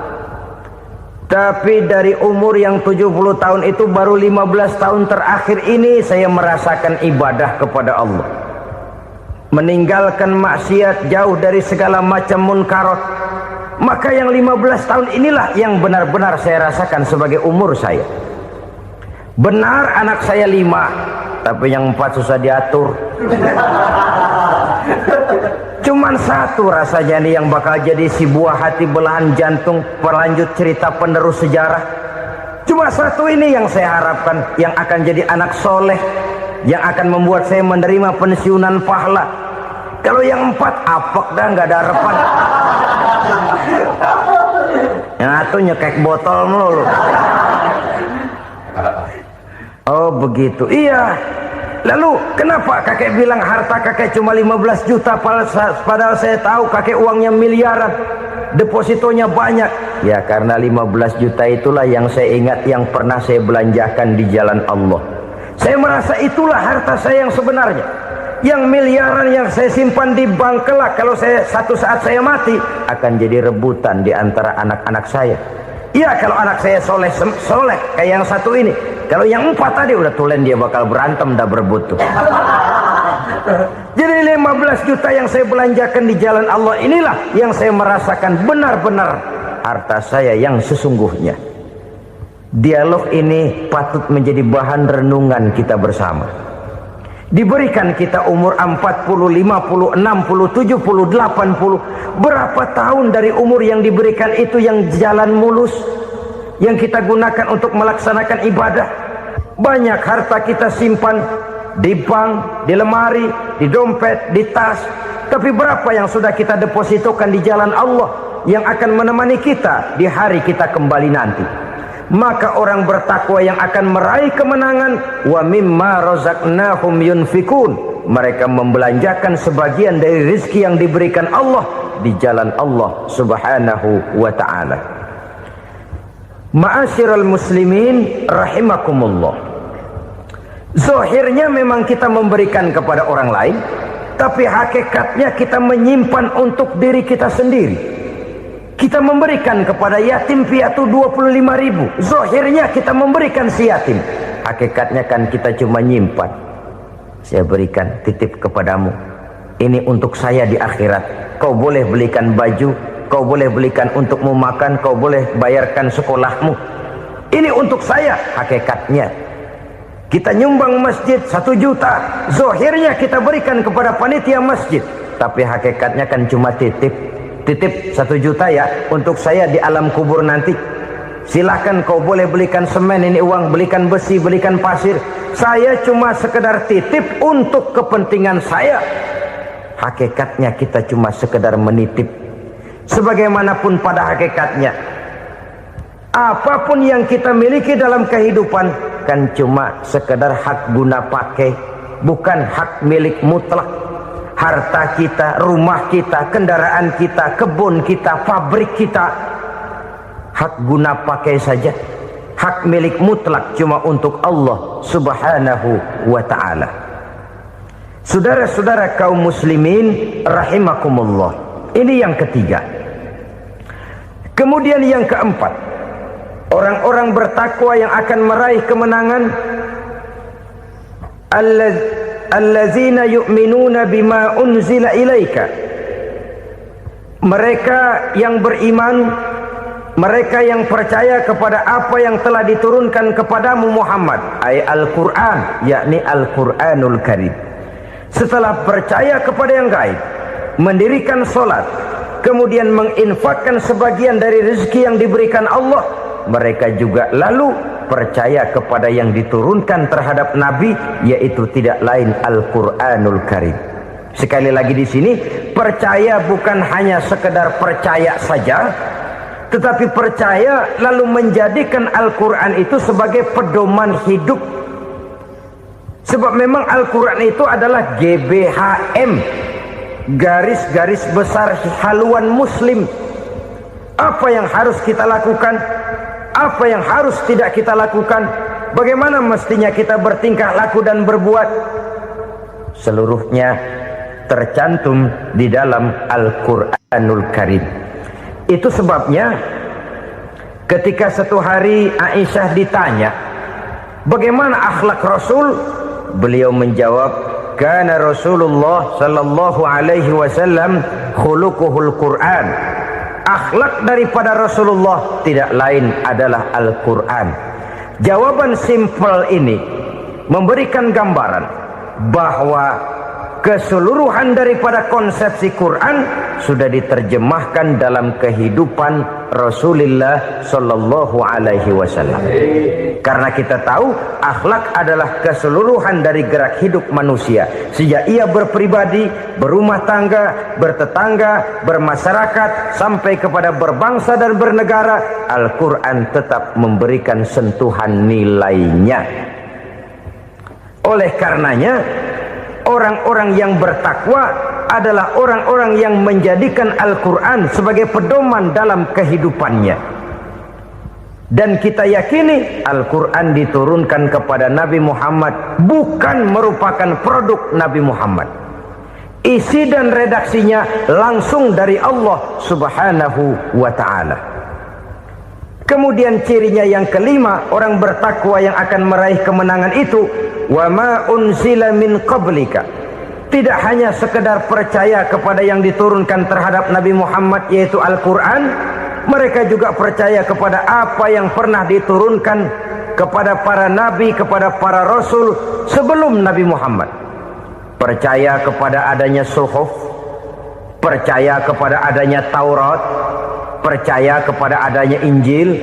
Tapi dari umur yang 70 tahun itu baru 15 tahun terakhir ini saya merasakan ibadah kepada Allah. Meninggalkan maksiat, jauh dari segala macam munkarat. Maka yang 15 tahun inilah yang benar-benar saya rasakan sebagai umur saya. Benar anak saya 5, tapi yang 4 susah diatur. Cuman 1 rasanya nih yang bakal jadi si buah hati belahan jantung berlanjut cerita penerus sejarah. Cuma 1 ini yang saya harapkan yang akan jadi anak soleh, yang akan membuat saya menerima pensiunan pahala. Kalau yang 4 apek dah, nggak ada harapan. Yang satu nyekek botol mulu. Oh begitu, iya. Lalu kenapa kakek bilang harta kakek cuma 15 juta padahal saya tahu kakek uangnya miliaran, depositonya banyak? Ya karena 15 juta itulah yang saya ingat yang pernah saya belanjakan di jalan Allah. Saya merasa itulah harta saya yang sebenarnya. Yang miliaran yang saya simpan di bank kelak kalau satu saat saya mati akan jadi rebutan di antara anak-anak saya. Iya kalau anak saya soleh kayak yang satu ini. Kalau yang 4 tadi udah tulen dia bakal berantem dah berebut tuh. Jadi 15 juta yang saya belanjakan di jalan Allah inilah yang saya merasakan benar-benar harta saya yang sesungguhnya. Dialog ini patut menjadi bahan renungan kita bersama. Diberikan kita umur 40, 50, 60, 70, 80. Berapa tahun dari umur yang diberikan itu yang jalan mulus, yang kita gunakan untuk melaksanakan ibadah? Banyak harta kita simpan di bank, di lemari, di dompet, di tas. Tapi berapa yang sudah kita depositokan di jalan Allah yang akan menemani kita di hari kita kembali nanti? Maka orang bertakwa yang akan meraih kemenangan, wa mimma razaqnahum yunfikun, mereka membelanjakan sebagian dari rezeki yang diberikan Allah di jalan Allah subhanahu wa ta'ala. Ma'asyiral muslimin rahimakumullah, zahirnya memang kita memberikan kepada orang lain, tapi hakikatnya kita menyimpan untuk diri kita sendiri. Kita memberikan kepada yatim piatu 25.000. Zahirnya kita memberikan si yatim, hakikatnya kan kita cuma nyimpan. Saya berikan, titip kepadamu, ini untuk saya di akhirat. Kau boleh belikan baju, kau boleh belikan untukmu makan, kau boleh bayarkan sekolahmu. Ini untuk saya. Hakikatnya kita nyumbang masjid 1 juta, zahirnya kita berikan kepada panitia masjid, tapi hakikatnya kan cuma titip 1 juta ya untuk saya di alam kubur nanti. Silahkan kau boleh belikan semen, ini uang, belikan besi, belikan pasir. Saya cuma sekedar titip untuk kepentingan saya. Hakikatnya kita cuma sekedar menitip. Sebagaimanapun pada hakikatnya, apapun yang kita miliki dalam kehidupan kan cuma sekedar hak guna pakai, bukan hak milik mutlak. Harta kita, rumah kita, kendaraan kita, kebun kita, pabrik kita, hak guna pakai saja. Hak milik mutlak cuma untuk Allah subhanahu wa ta'ala. Saudara-saudara kaum muslimin rahimakumullah, ini yang ketiga. Kemudian yang keempat, orang-orang bertakwa yang akan meraih kemenangan, allazina yu'minuna bima unzila ilaika, mereka yang beriman, mereka yang percaya kepada apa yang telah diturunkan kepadamu Muhammad, ay Al-Quran, yakni Al-Quranul Karim. Setelah percaya kepada yang gaib, mendirikan solat, kemudian menginfakkan sebagian dari rezeki yang diberikan Allah, mereka juga lalu percaya kepada yang diturunkan terhadap Nabi, yaitu tidak lain Al-Quranul Karim. Sekali lagi di sini, percaya bukan hanya sekedar percaya saja, tetapi percaya lalu menjadikan Al-Quran itu sebagai pedoman hidup. Sebab memang Al-Quran itu adalah GBHM, garis-garis besar haluan muslim. Apa yang harus kita lakukan, apa yang harus tidak kita lakukan, bagaimana mestinya kita bertingkah laku dan berbuat, seluruhnya tercantum di dalam Al-Quranul Karim. Itu sebabnya ketika satu hari Aisyah ditanya bagaimana akhlak Rasul, beliau menjawab, kana Rasulullah sallallahu alaihi wasallam khuluquhul Quran. Akhlak daripada Rasulullah tidak lain adalah Al-Quran. Jawaban simpel ini memberikan gambaran bahwa keseluruhan daripada konsepsi Quran sudah diterjemahkan dalam kehidupan Rasulullah Sallallahu Alaihi Wasallam. Karena kita tahu akhlak adalah keseluruhan dari gerak hidup manusia. Sejak ia berpribadi, berumah tangga, bertetangga, bermasyarakat, sampai kepada berbangsa dan bernegara, Al-Quran tetap memberikan sentuhan nilainya. Oleh karenanya, orang-orang yang bertakwa adalah orang-orang yang menjadikan Al-Quran sebagai pedoman dalam kehidupannya. Dan kita yakini Al-Quran diturunkan kepada Nabi Muhammad bukan merupakan produk Nabi Muhammad. Isi dan redaksinya langsung dari Allah Subhanahu wa ta'ala. Kemudian cirinya yang kelima, orang bertakwa yang akan meraih kemenangan itu, wa ma unzila min qablika. Tidak hanya sekedar percaya kepada yang diturunkan terhadap Nabi Muhammad yaitu Al-Quran, mereka juga percaya kepada apa yang pernah diturunkan kepada para nabi, kepada para rasul sebelum Nabi Muhammad. Percaya kepada adanya suhuf, percaya kepada adanya Taurat, percaya kepada adanya Injil,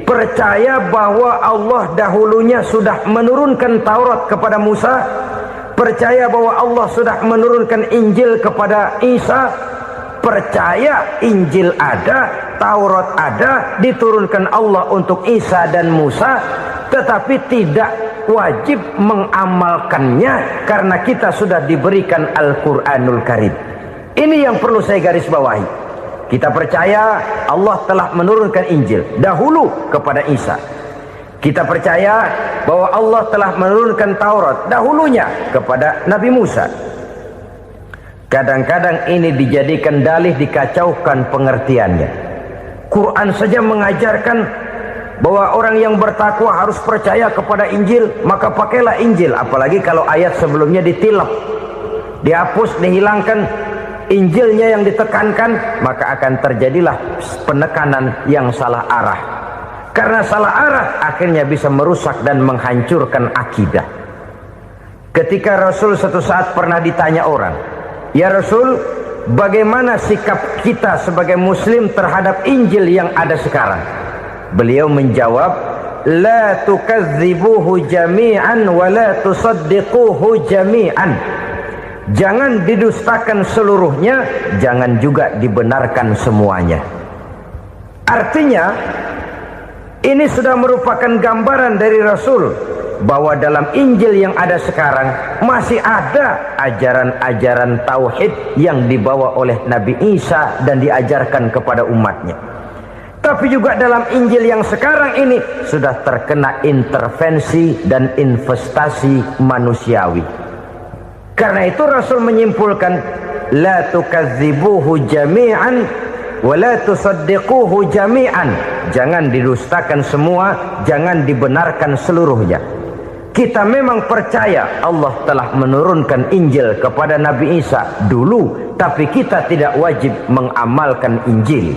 percaya bahwa Allah dahulunya sudah menurunkan Taurat kepada Musa, percaya bahwa Allah sudah menurunkan Injil kepada Isa, percaya Injil ada, Taurat ada, diturunkan Allah untuk Isa dan Musa, tetapi tidak wajib mengamalkannya karena kita sudah diberikan Al-Quranul Karim. Ini yang perlu saya garis bawahi. Kita percaya Allah telah menurunkan Injil dahulu kepada Isa. Kita percaya bahwa Allah telah menurunkan Taurat dahulunya kepada Nabi Musa. Kadang-kadang ini dijadikan dalih, dikacaukan pengertiannya. Quran saja mengajarkan bahwa orang yang bertakwa harus percaya kepada Injil, maka pakailah Injil. Apalagi kalau ayat sebelumnya ditilap, dihapus, dihilangkan, Injilnya yang ditekankan, maka akan terjadilah penekanan yang salah arah. Karena salah arah akhirnya bisa merusak dan menghancurkan akidah. Ketika Rasul suatu saat pernah ditanya orang, "Ya Rasul, bagaimana sikap kita sebagai muslim terhadap Injil yang ada sekarang?" Beliau menjawab, "La tukadzibuhu jami'an wa la tusaddiquhu jami'an." Jangan didustakan seluruhnya, jangan juga dibenarkan semuanya. Artinya, ini sudah merupakan gambaran dari Rasul bahwa dalam Injil yang ada sekarang masih ada ajaran-ajaran tauhid yang dibawa oleh Nabi Isa dan diajarkan kepada umatnya. Tapi juga dalam Injil yang sekarang ini sudah terkena intervensi dan investasi manusiawi. Karena itu Rasul menyimpulkan, la tukadzibuhu jami'an wa la tusaddiquhu jami'an. Jangan didustakan semua, jangan dibenarkan seluruhnya. Kita memang percaya Allah telah menurunkan Injil kepada Nabi Isa dulu, tapi kita tidak wajib mengamalkan Injil.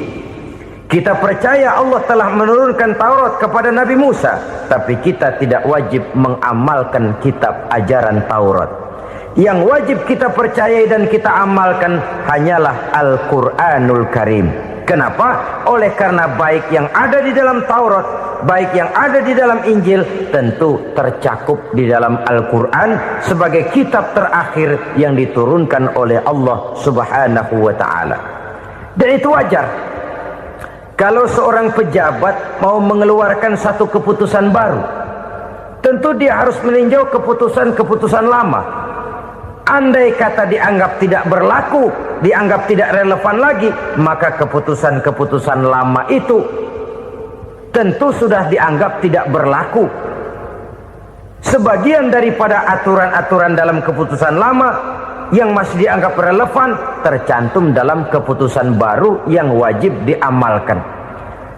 Kita percaya Allah telah menurunkan Taurat kepada Nabi Musa, tapi kita tidak wajib mengamalkan kitab ajaran Taurat. Yang wajib kita percayai dan kita amalkan hanyalah Al-Quranul Karim. Kenapa? Oleh karena baik yang ada di dalam Taurat, baik yang ada di dalam Injil, tentu tercakup di dalam Al-Quran sebagai kitab terakhir yang diturunkan oleh Allah Subhanahu wa ta'ala. Dan itu wajar. Kalau seorang pejabat mau mengeluarkan satu keputusan baru, tentu dia harus meninjau keputusan-keputusan lama. Andai kata dianggap tidak berlaku, dianggap tidak relevan lagi, maka keputusan-keputusan lama itu tentu sudah dianggap tidak berlaku. Sebagian daripada aturan-aturan dalam keputusan lama yang masih dianggap relevan tercantum dalam keputusan baru yang wajib diamalkan.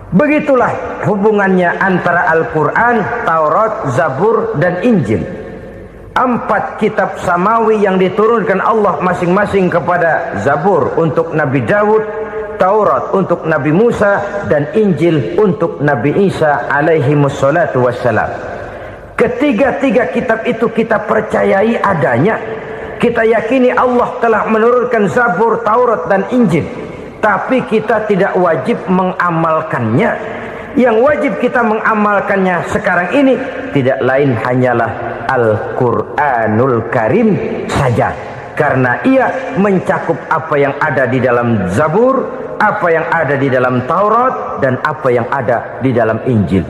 Begitulah hubungannya antara Al-Quran, Taurat, Zabur, dan Injil. 4 kitab samawi yang diturunkan Allah masing-masing kepada Zabur untuk Nabi Daud, Taurat untuk Nabi Musa, dan Injil untuk Nabi Isa alaihi wassalatu wassalam. Ketiga-tiga kitab itu kita percayai adanya, Kita yakini Allah telah menurunkan Zabur, Taurat dan Injil, tapi kita tidak wajib mengamalkannya. Yang wajib kita mengamalkannya sekarang ini tidak lain hanyalah Al-Quranul Karim saja, karena ia mencakup apa yang ada di dalam Zabur, apa yang ada di dalam Taurat, dan apa yang ada di dalam Injil.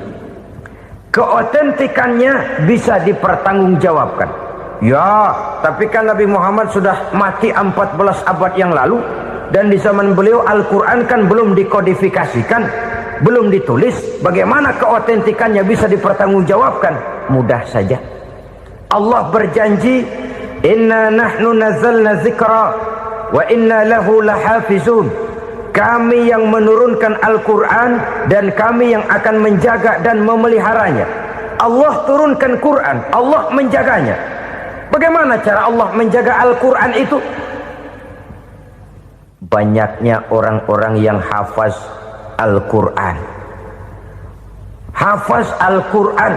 Keotentikannya bisa dipertanggungjawabkan. Ya, tapi kan Nabi Muhammad sudah mati 14 abad yang lalu, dan di zaman beliau Al-Quran kan belum dikodifikasikan, belum ditulis. Bagaimana keotentikannya bisa dipertanggungjawabkan? Mudah saja. Allah berjanji, inna nahnu nazzalna dzikra wa inna lahu lahafizun. Kami yang menurunkan Al-Quran dan kami yang akan menjaga dan memeliharanya. Allah turunkan Quran, Allah menjaganya. Bagaimana cara Allah menjaga Al-Quran itu? Banyaknya orang-orang yang hafaz Al-Quran. Hafaz Al-Quran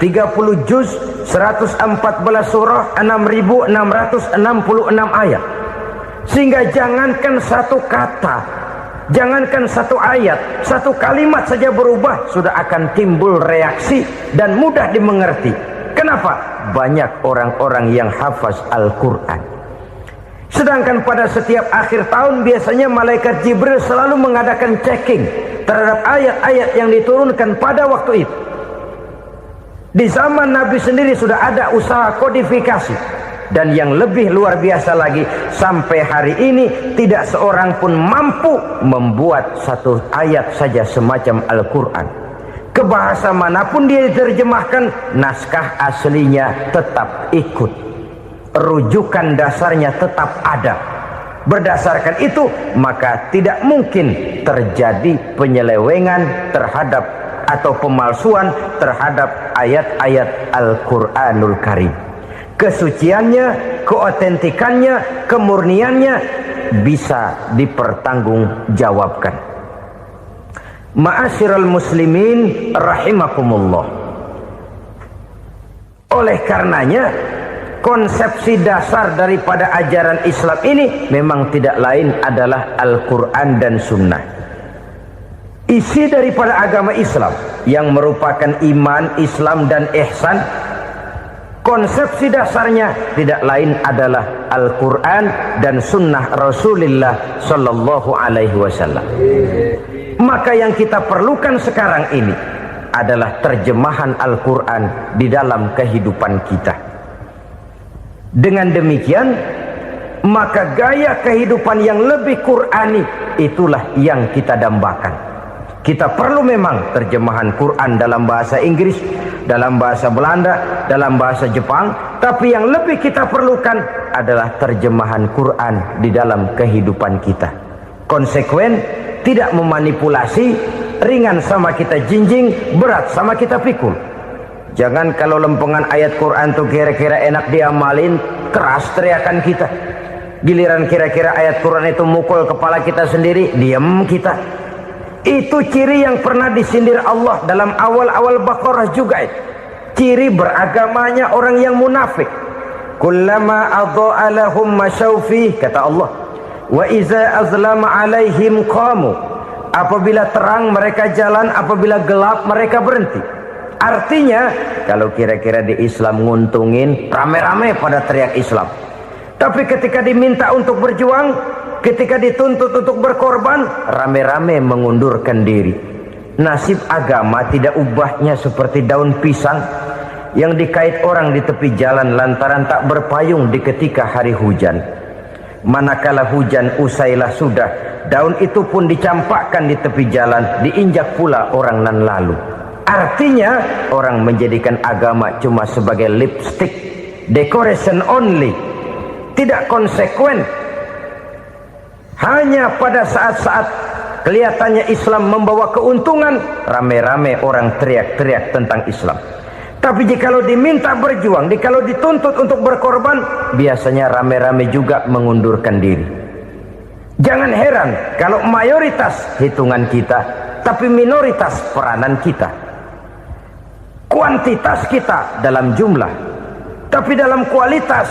30 juz, 114 surah, 6.666 ayat. Sehingga jangankan satu kata, jangankan satu ayat, satu kalimat saja berubah, sudah akan timbul reaksi dan mudah dimengerti. Kenapa? Banyak orang-orang yang hafaz Al-Quran. Sedangkan pada setiap akhir tahun biasanya malaikat Jibril selalu mengadakan checking terhadap ayat-ayat yang diturunkan pada waktu itu. Di zaman Nabi sendiri sudah ada usaha kodifikasi. Dan yang lebih luar biasa lagi, sampai hari ini tidak seorang pun mampu membuat satu ayat saja semacam Al-Quran. Ke bahasa manapun dia diterjemahkan, naskah aslinya tetap ikut, rujukan dasarnya tetap ada. Berdasarkan itu, maka tidak mungkin terjadi penyelewengan terhadap atau pemalsuan terhadap ayat-ayat Al-Quranul Karim. Kesuciannya, keotentikannya, kemurniannya bisa dipertanggungjawabkan. Ma'asyiral muslimin rahimakumullah. Oleh karenanya, konsepsi dasar daripada ajaran Islam ini memang tidak lain adalah Al-Quran dan Sunnah. Isi daripada agama Islam yang merupakan iman, Islam dan ihsan, konsepsi dasarnya tidak lain adalah Al-Quran dan Sunnah Rasulullah Sallallahu Alaihi Wasallam. Maka yang kita perlukan sekarang ini adalah terjemahan Al-Quran di dalam kehidupan kita. Dengan demikian, maka gaya kehidupan yang lebih Qurani itulah yang kita dambakan. Kita perlu memang terjemahan Quran dalam bahasa Inggris, dalam bahasa Belanda, dalam bahasa Jepang, tapi yang lebih kita perlukan adalah terjemahan Quran di dalam kehidupan kita. Konsekuen, tidak memanipulasi, ringan sama kita jinjing, berat sama kita pikul. Jangan kalau lempengan ayat Quran tuh kira-kira enak diamalin, keras teriakan kita. Giliran kira-kira ayat Quran itu mukul kepala kita sendiri, diam kita. Itu ciri yang pernah disindir Allah dalam awal-awal Baqarah juga itu. Ciri beragamanya orang yang munafik. Kullama adha'a lahum masyawfih, kata Allah. Wa iza azlama alaihim qamu. Apabila terang mereka jalan, apabila gelap mereka berhenti. Artinya, kalau kira-kira di Islam nguntungin, rame-rame pada teriak Islam. Tapi ketika diminta untuk berjuang, ketika dituntut untuk berkorban, rame-rame mengundurkan diri. Nasib agama tidak ubahnya seperti daun pisang yang dikait orang di tepi jalan lantaran tak berpayung di ketika hari hujan. Manakala hujan usailah sudah, daun itu pun dicampakkan di tepi jalan, diinjak pula orang nan lalu. Artinya, orang menjadikan agama cuma sebagai lipstick, decoration only, tidak konsekuen. Hanya pada saat-saat kelihatannya Islam membawa keuntungan, rame-rame orang teriak-teriak tentang Islam. Tapi jikalau diminta berjuang, jikalau dituntut untuk berkorban, biasanya rame-rame juga mengundurkan diri. Jangan heran kalau mayoritas hitungan kita, tapi minoritas peranan kita. Kuantitas kita dalam jumlah, tapi dalam kualitas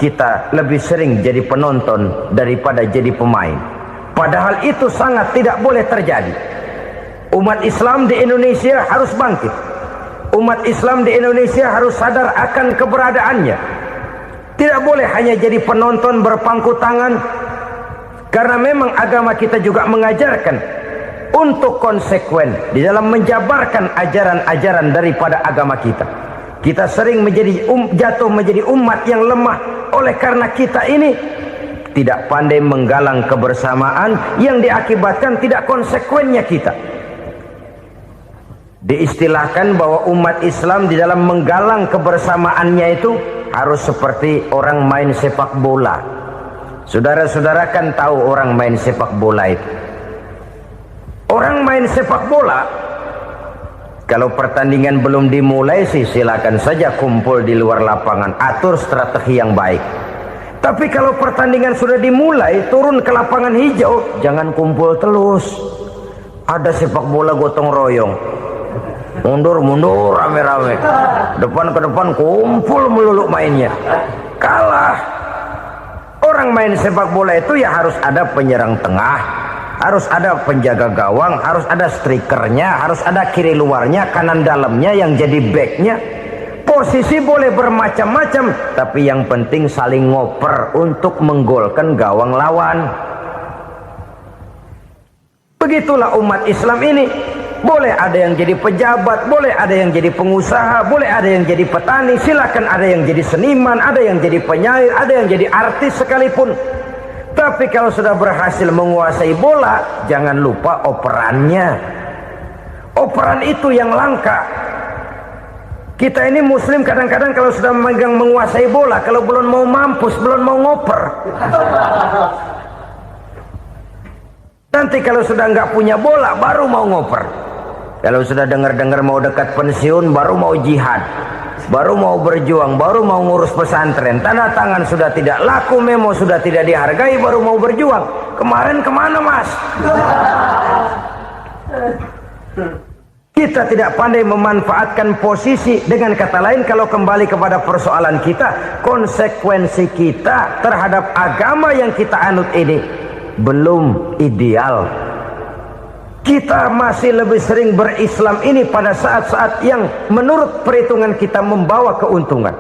kita lebih sering jadi penonton daripada jadi pemain. Padahal itu sangat tidak boleh terjadi. Umat Islam di Indonesia harus bangkit. Umat Islam di Indonesia harus sadar akan keberadaannya. Tidak boleh hanya jadi penonton berpangku tangan, karena memang agama kita juga mengajarkan untuk konsekuen di dalam menjabarkan ajaran-ajaran daripada agama kita. Kita sering jatuh menjadi umat yang lemah oleh karena kita ini tidak pandai menggalang kebersamaan yang diakibatkan tidak konsekuennya kita. Diistilahkan bahwa umat Islam di dalam menggalang kebersamaannya itu harus seperti orang main sepak bola. Saudara-saudara kan tahu orang main sepak bola itu. Orang main sepak bola, kalau pertandingan belum dimulai sih silakan saja kumpul di luar lapangan, atur strategi yang baik. Tapi kalau pertandingan sudah dimulai, turun ke lapangan hijau, jangan kumpul terus. Ada sepak bola gotong royong, mundur-mundur rame-rame, depan ke depan kumpul melulu mainnya. Kalah. Orang main sepak bola itu ya harus ada penyerang tengah, harus ada penjaga gawang, harus ada strikernya, harus ada kiri luarnya, kanan dalamnya yang jadi backnya. Posisi boleh bermacam-macam, tapi yang penting saling ngoper untuk menggolkan gawang lawan. Begitulah umat Islam ini. Boleh ada yang jadi pejabat, boleh ada yang jadi pengusaha, boleh ada yang jadi petani, silakan ada yang jadi seniman, ada yang jadi penyair, ada yang jadi artis sekalipun. Tapi kalau sudah berhasil menguasai bola, jangan lupa operannya. Operan itu yang langka. Kita ini muslim kadang-kadang kalau sudah memegang menguasai bola, kalau belum mau mampus, belum mau ngoper. Nanti kalau sudah nggak punya bola, baru mau ngoper. Kalau sudah dengar-dengar mau dekat pensiun, baru mau jihad, baru mau berjuang, baru mau ngurus pesantren. Tanda tangan sudah tidak laku, memo sudah tidak dihargai, baru mau berjuang. Kemarin kemana mas? Kita tidak pandai memanfaatkan posisi. Dengan kata lain, kalau kembali kepada persoalan kita, konsekuensi kita terhadap agama yang kita anut ini belum ideal. Kita masih lebih sering berislam ini pada saat-saat yang menurut perhitungan kita membawa keuntungan.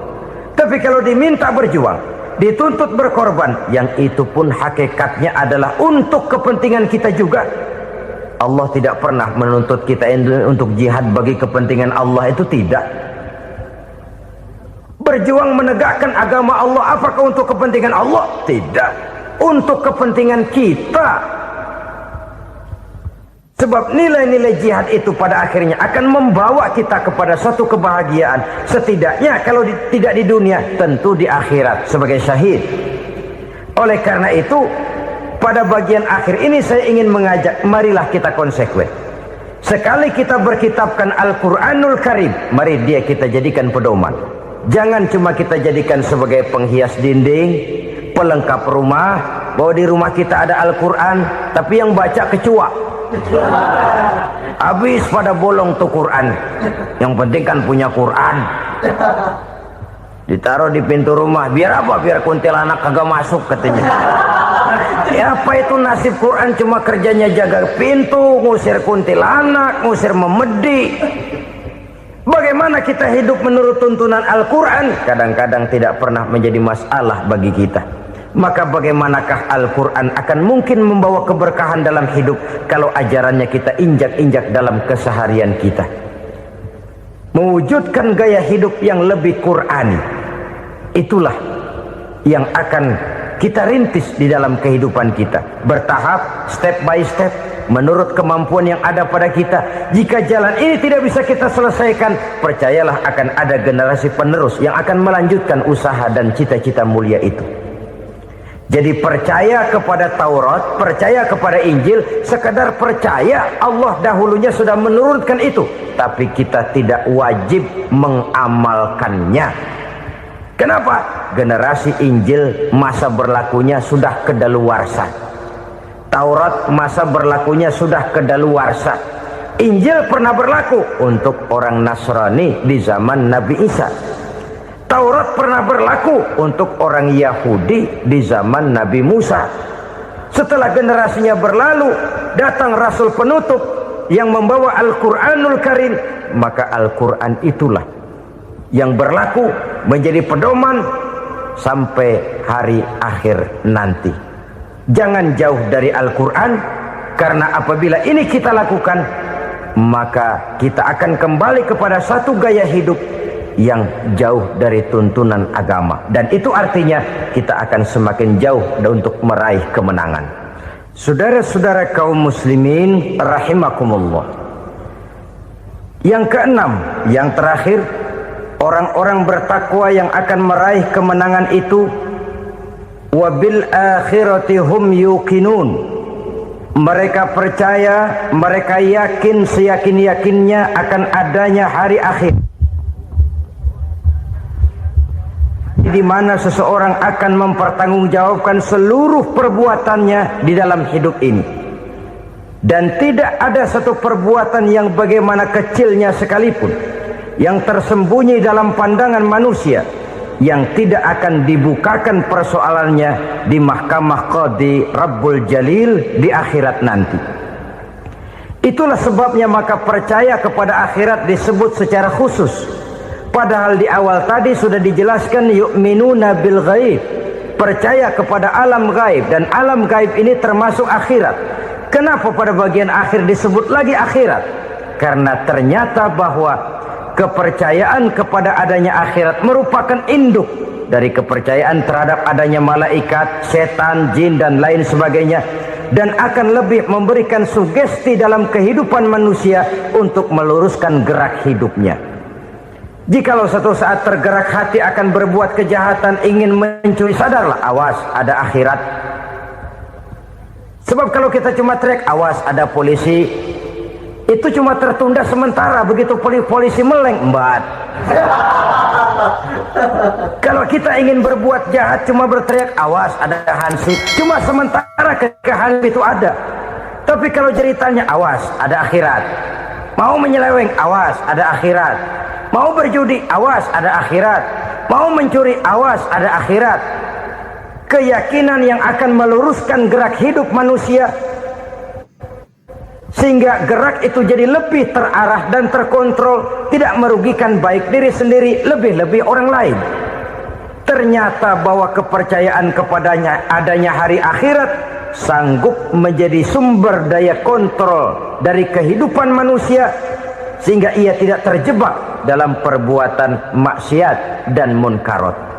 Tapi kalau diminta berjuang, dituntut berkorban, yang itu pun hakikatnya adalah untuk kepentingan kita juga. Allah tidak pernah menuntut kita untuk jihad bagi kepentingan Allah, itu tidak. Berjuang menegakkan agama Allah, apakah untuk kepentingan Allah? Tidak. Untuk kepentingan kita. Sebab nilai-nilai jihad itu pada akhirnya akan membawa kita kepada suatu kebahagiaan. Setidaknya kalau tidak di dunia, tentu di akhirat sebagai syahid. Oleh karena itu, pada bagian akhir ini saya ingin mengajak, marilah kita konsekuen. Sekali kita berkitabkan Al-Quranul Karim, mari dia kita jadikan pedoman. Jangan cuma kita jadikan sebagai penghias dinding, pelengkap rumah, bahwa di rumah kita ada Al-Quran, tapi yang baca kecoa. Habis pada bolong tuh Quran. Yang penting kan punya Quran. Ditaruh di pintu rumah. Biar apa? Biar kuntilanak kagak masuk katanya. Ya apa itu nasib Quran, cuma kerjanya jaga pintu, ngusir kuntilanak, ngusir memedi. Bagaimana kita hidup menurut tuntunan Al-Quran? Kadang-kadang tidak pernah menjadi masalah bagi kita. Maka bagaimanakah Al-Quran akan mungkin membawa keberkahan dalam hidup kalau ajarannya kita injak-injak dalam keseharian kita? Mewujudkan gaya hidup yang lebih Qurani, itulah yang akan kita rintis di dalam kehidupan kita, bertahap, step by step, menurut kemampuan yang ada pada kita. Jika jalan ini tidak bisa kita selesaikan, percayalah akan ada generasi penerus yang akan melanjutkan usaha dan cita-cita mulia itu. Jadi percaya kepada Taurat, percaya kepada Injil, sekedar percaya Allah dahulunya sudah menurunkan itu, tapi kita tidak wajib mengamalkannya. Kenapa? Generasi Injil masa berlakunya sudah kedaluarsa. Taurat masa berlakunya sudah kedaluarsa. Injil pernah berlaku untuk orang Nasrani di zaman Nabi Isa. Taurat pernah berlaku untuk orang Yahudi di zaman Nabi Musa. Setelah generasinya berlalu, datang Rasul penutup yang membawa Al-Quranul Karim, maka Al-Quran itulah yang berlaku menjadi pedoman sampai hari akhir nanti. Jangan jauh dari Al-Quran, karena apabila ini kita lakukan, maka kita akan kembali kepada satu gaya hidup yang jauh dari tuntunan agama, dan itu artinya kita akan semakin jauh untuk meraih kemenangan. Saudara-saudara kaum muslimin rahimakumullah, yang keenam, yang terakhir, orang-orang bertakwa yang akan meraih kemenangan itu wabil akhirati hum yuqinun. Mereka percaya, mereka yakin seyakin-yakinnya akan adanya hari akhir, di mana seseorang akan mempertanggungjawabkan seluruh perbuatannya di dalam hidup ini, dan tidak ada satu perbuatan yang bagaimana kecilnya sekalipun yang tersembunyi dalam pandangan manusia yang tidak akan dibukakan persoalannya di mahkamah Qadi Rabbul Jalil di akhirat nanti. Itulah sebabnya maka percaya kepada akhirat disebut secara khusus. Padahal di awal tadi sudah dijelaskan yu'minuna bil ghaib, percaya kepada alam gaib, dan alam gaib ini termasuk akhirat. Kenapa pada bagian akhir disebut lagi akhirat? Karena ternyata bahwa kepercayaan kepada adanya akhirat merupakan induk dari kepercayaan terhadap adanya malaikat, setan, jin, dan lain sebagainya, dan akan lebih memberikan sugesti dalam kehidupan manusia untuk meluruskan gerak hidupnya. Jikalau satu saat tergerak hati akan berbuat kejahatan, ingin mencuri, sadarlah, awas ada akhirat. Sebab kalau kita cuma teriak awas ada polisi, itu cuma tertunda sementara. Begitu polisi meleng, embat. Kalau kita ingin berbuat jahat cuma berteriak awas ada hansip, cuma sementara ketika hansip itu ada. Tapi kalau ceritanya awas ada akhirat, mau menyeleweng awas ada akhirat, mau berjudi awas ada akhirat, mau mencuri awas ada akhirat. Keyakinan yang akan meluruskan gerak hidup manusia sehingga gerak itu jadi lebih terarah dan terkontrol, tidak merugikan baik diri sendiri, lebih-lebih orang lain. Ternyata bahwa kepercayaan kepadanya adanya hari akhirat sanggup menjadi sumber daya kontrol dari kehidupan manusia, sehingga ia tidak terjebak dalam perbuatan maksiat dan munkarat.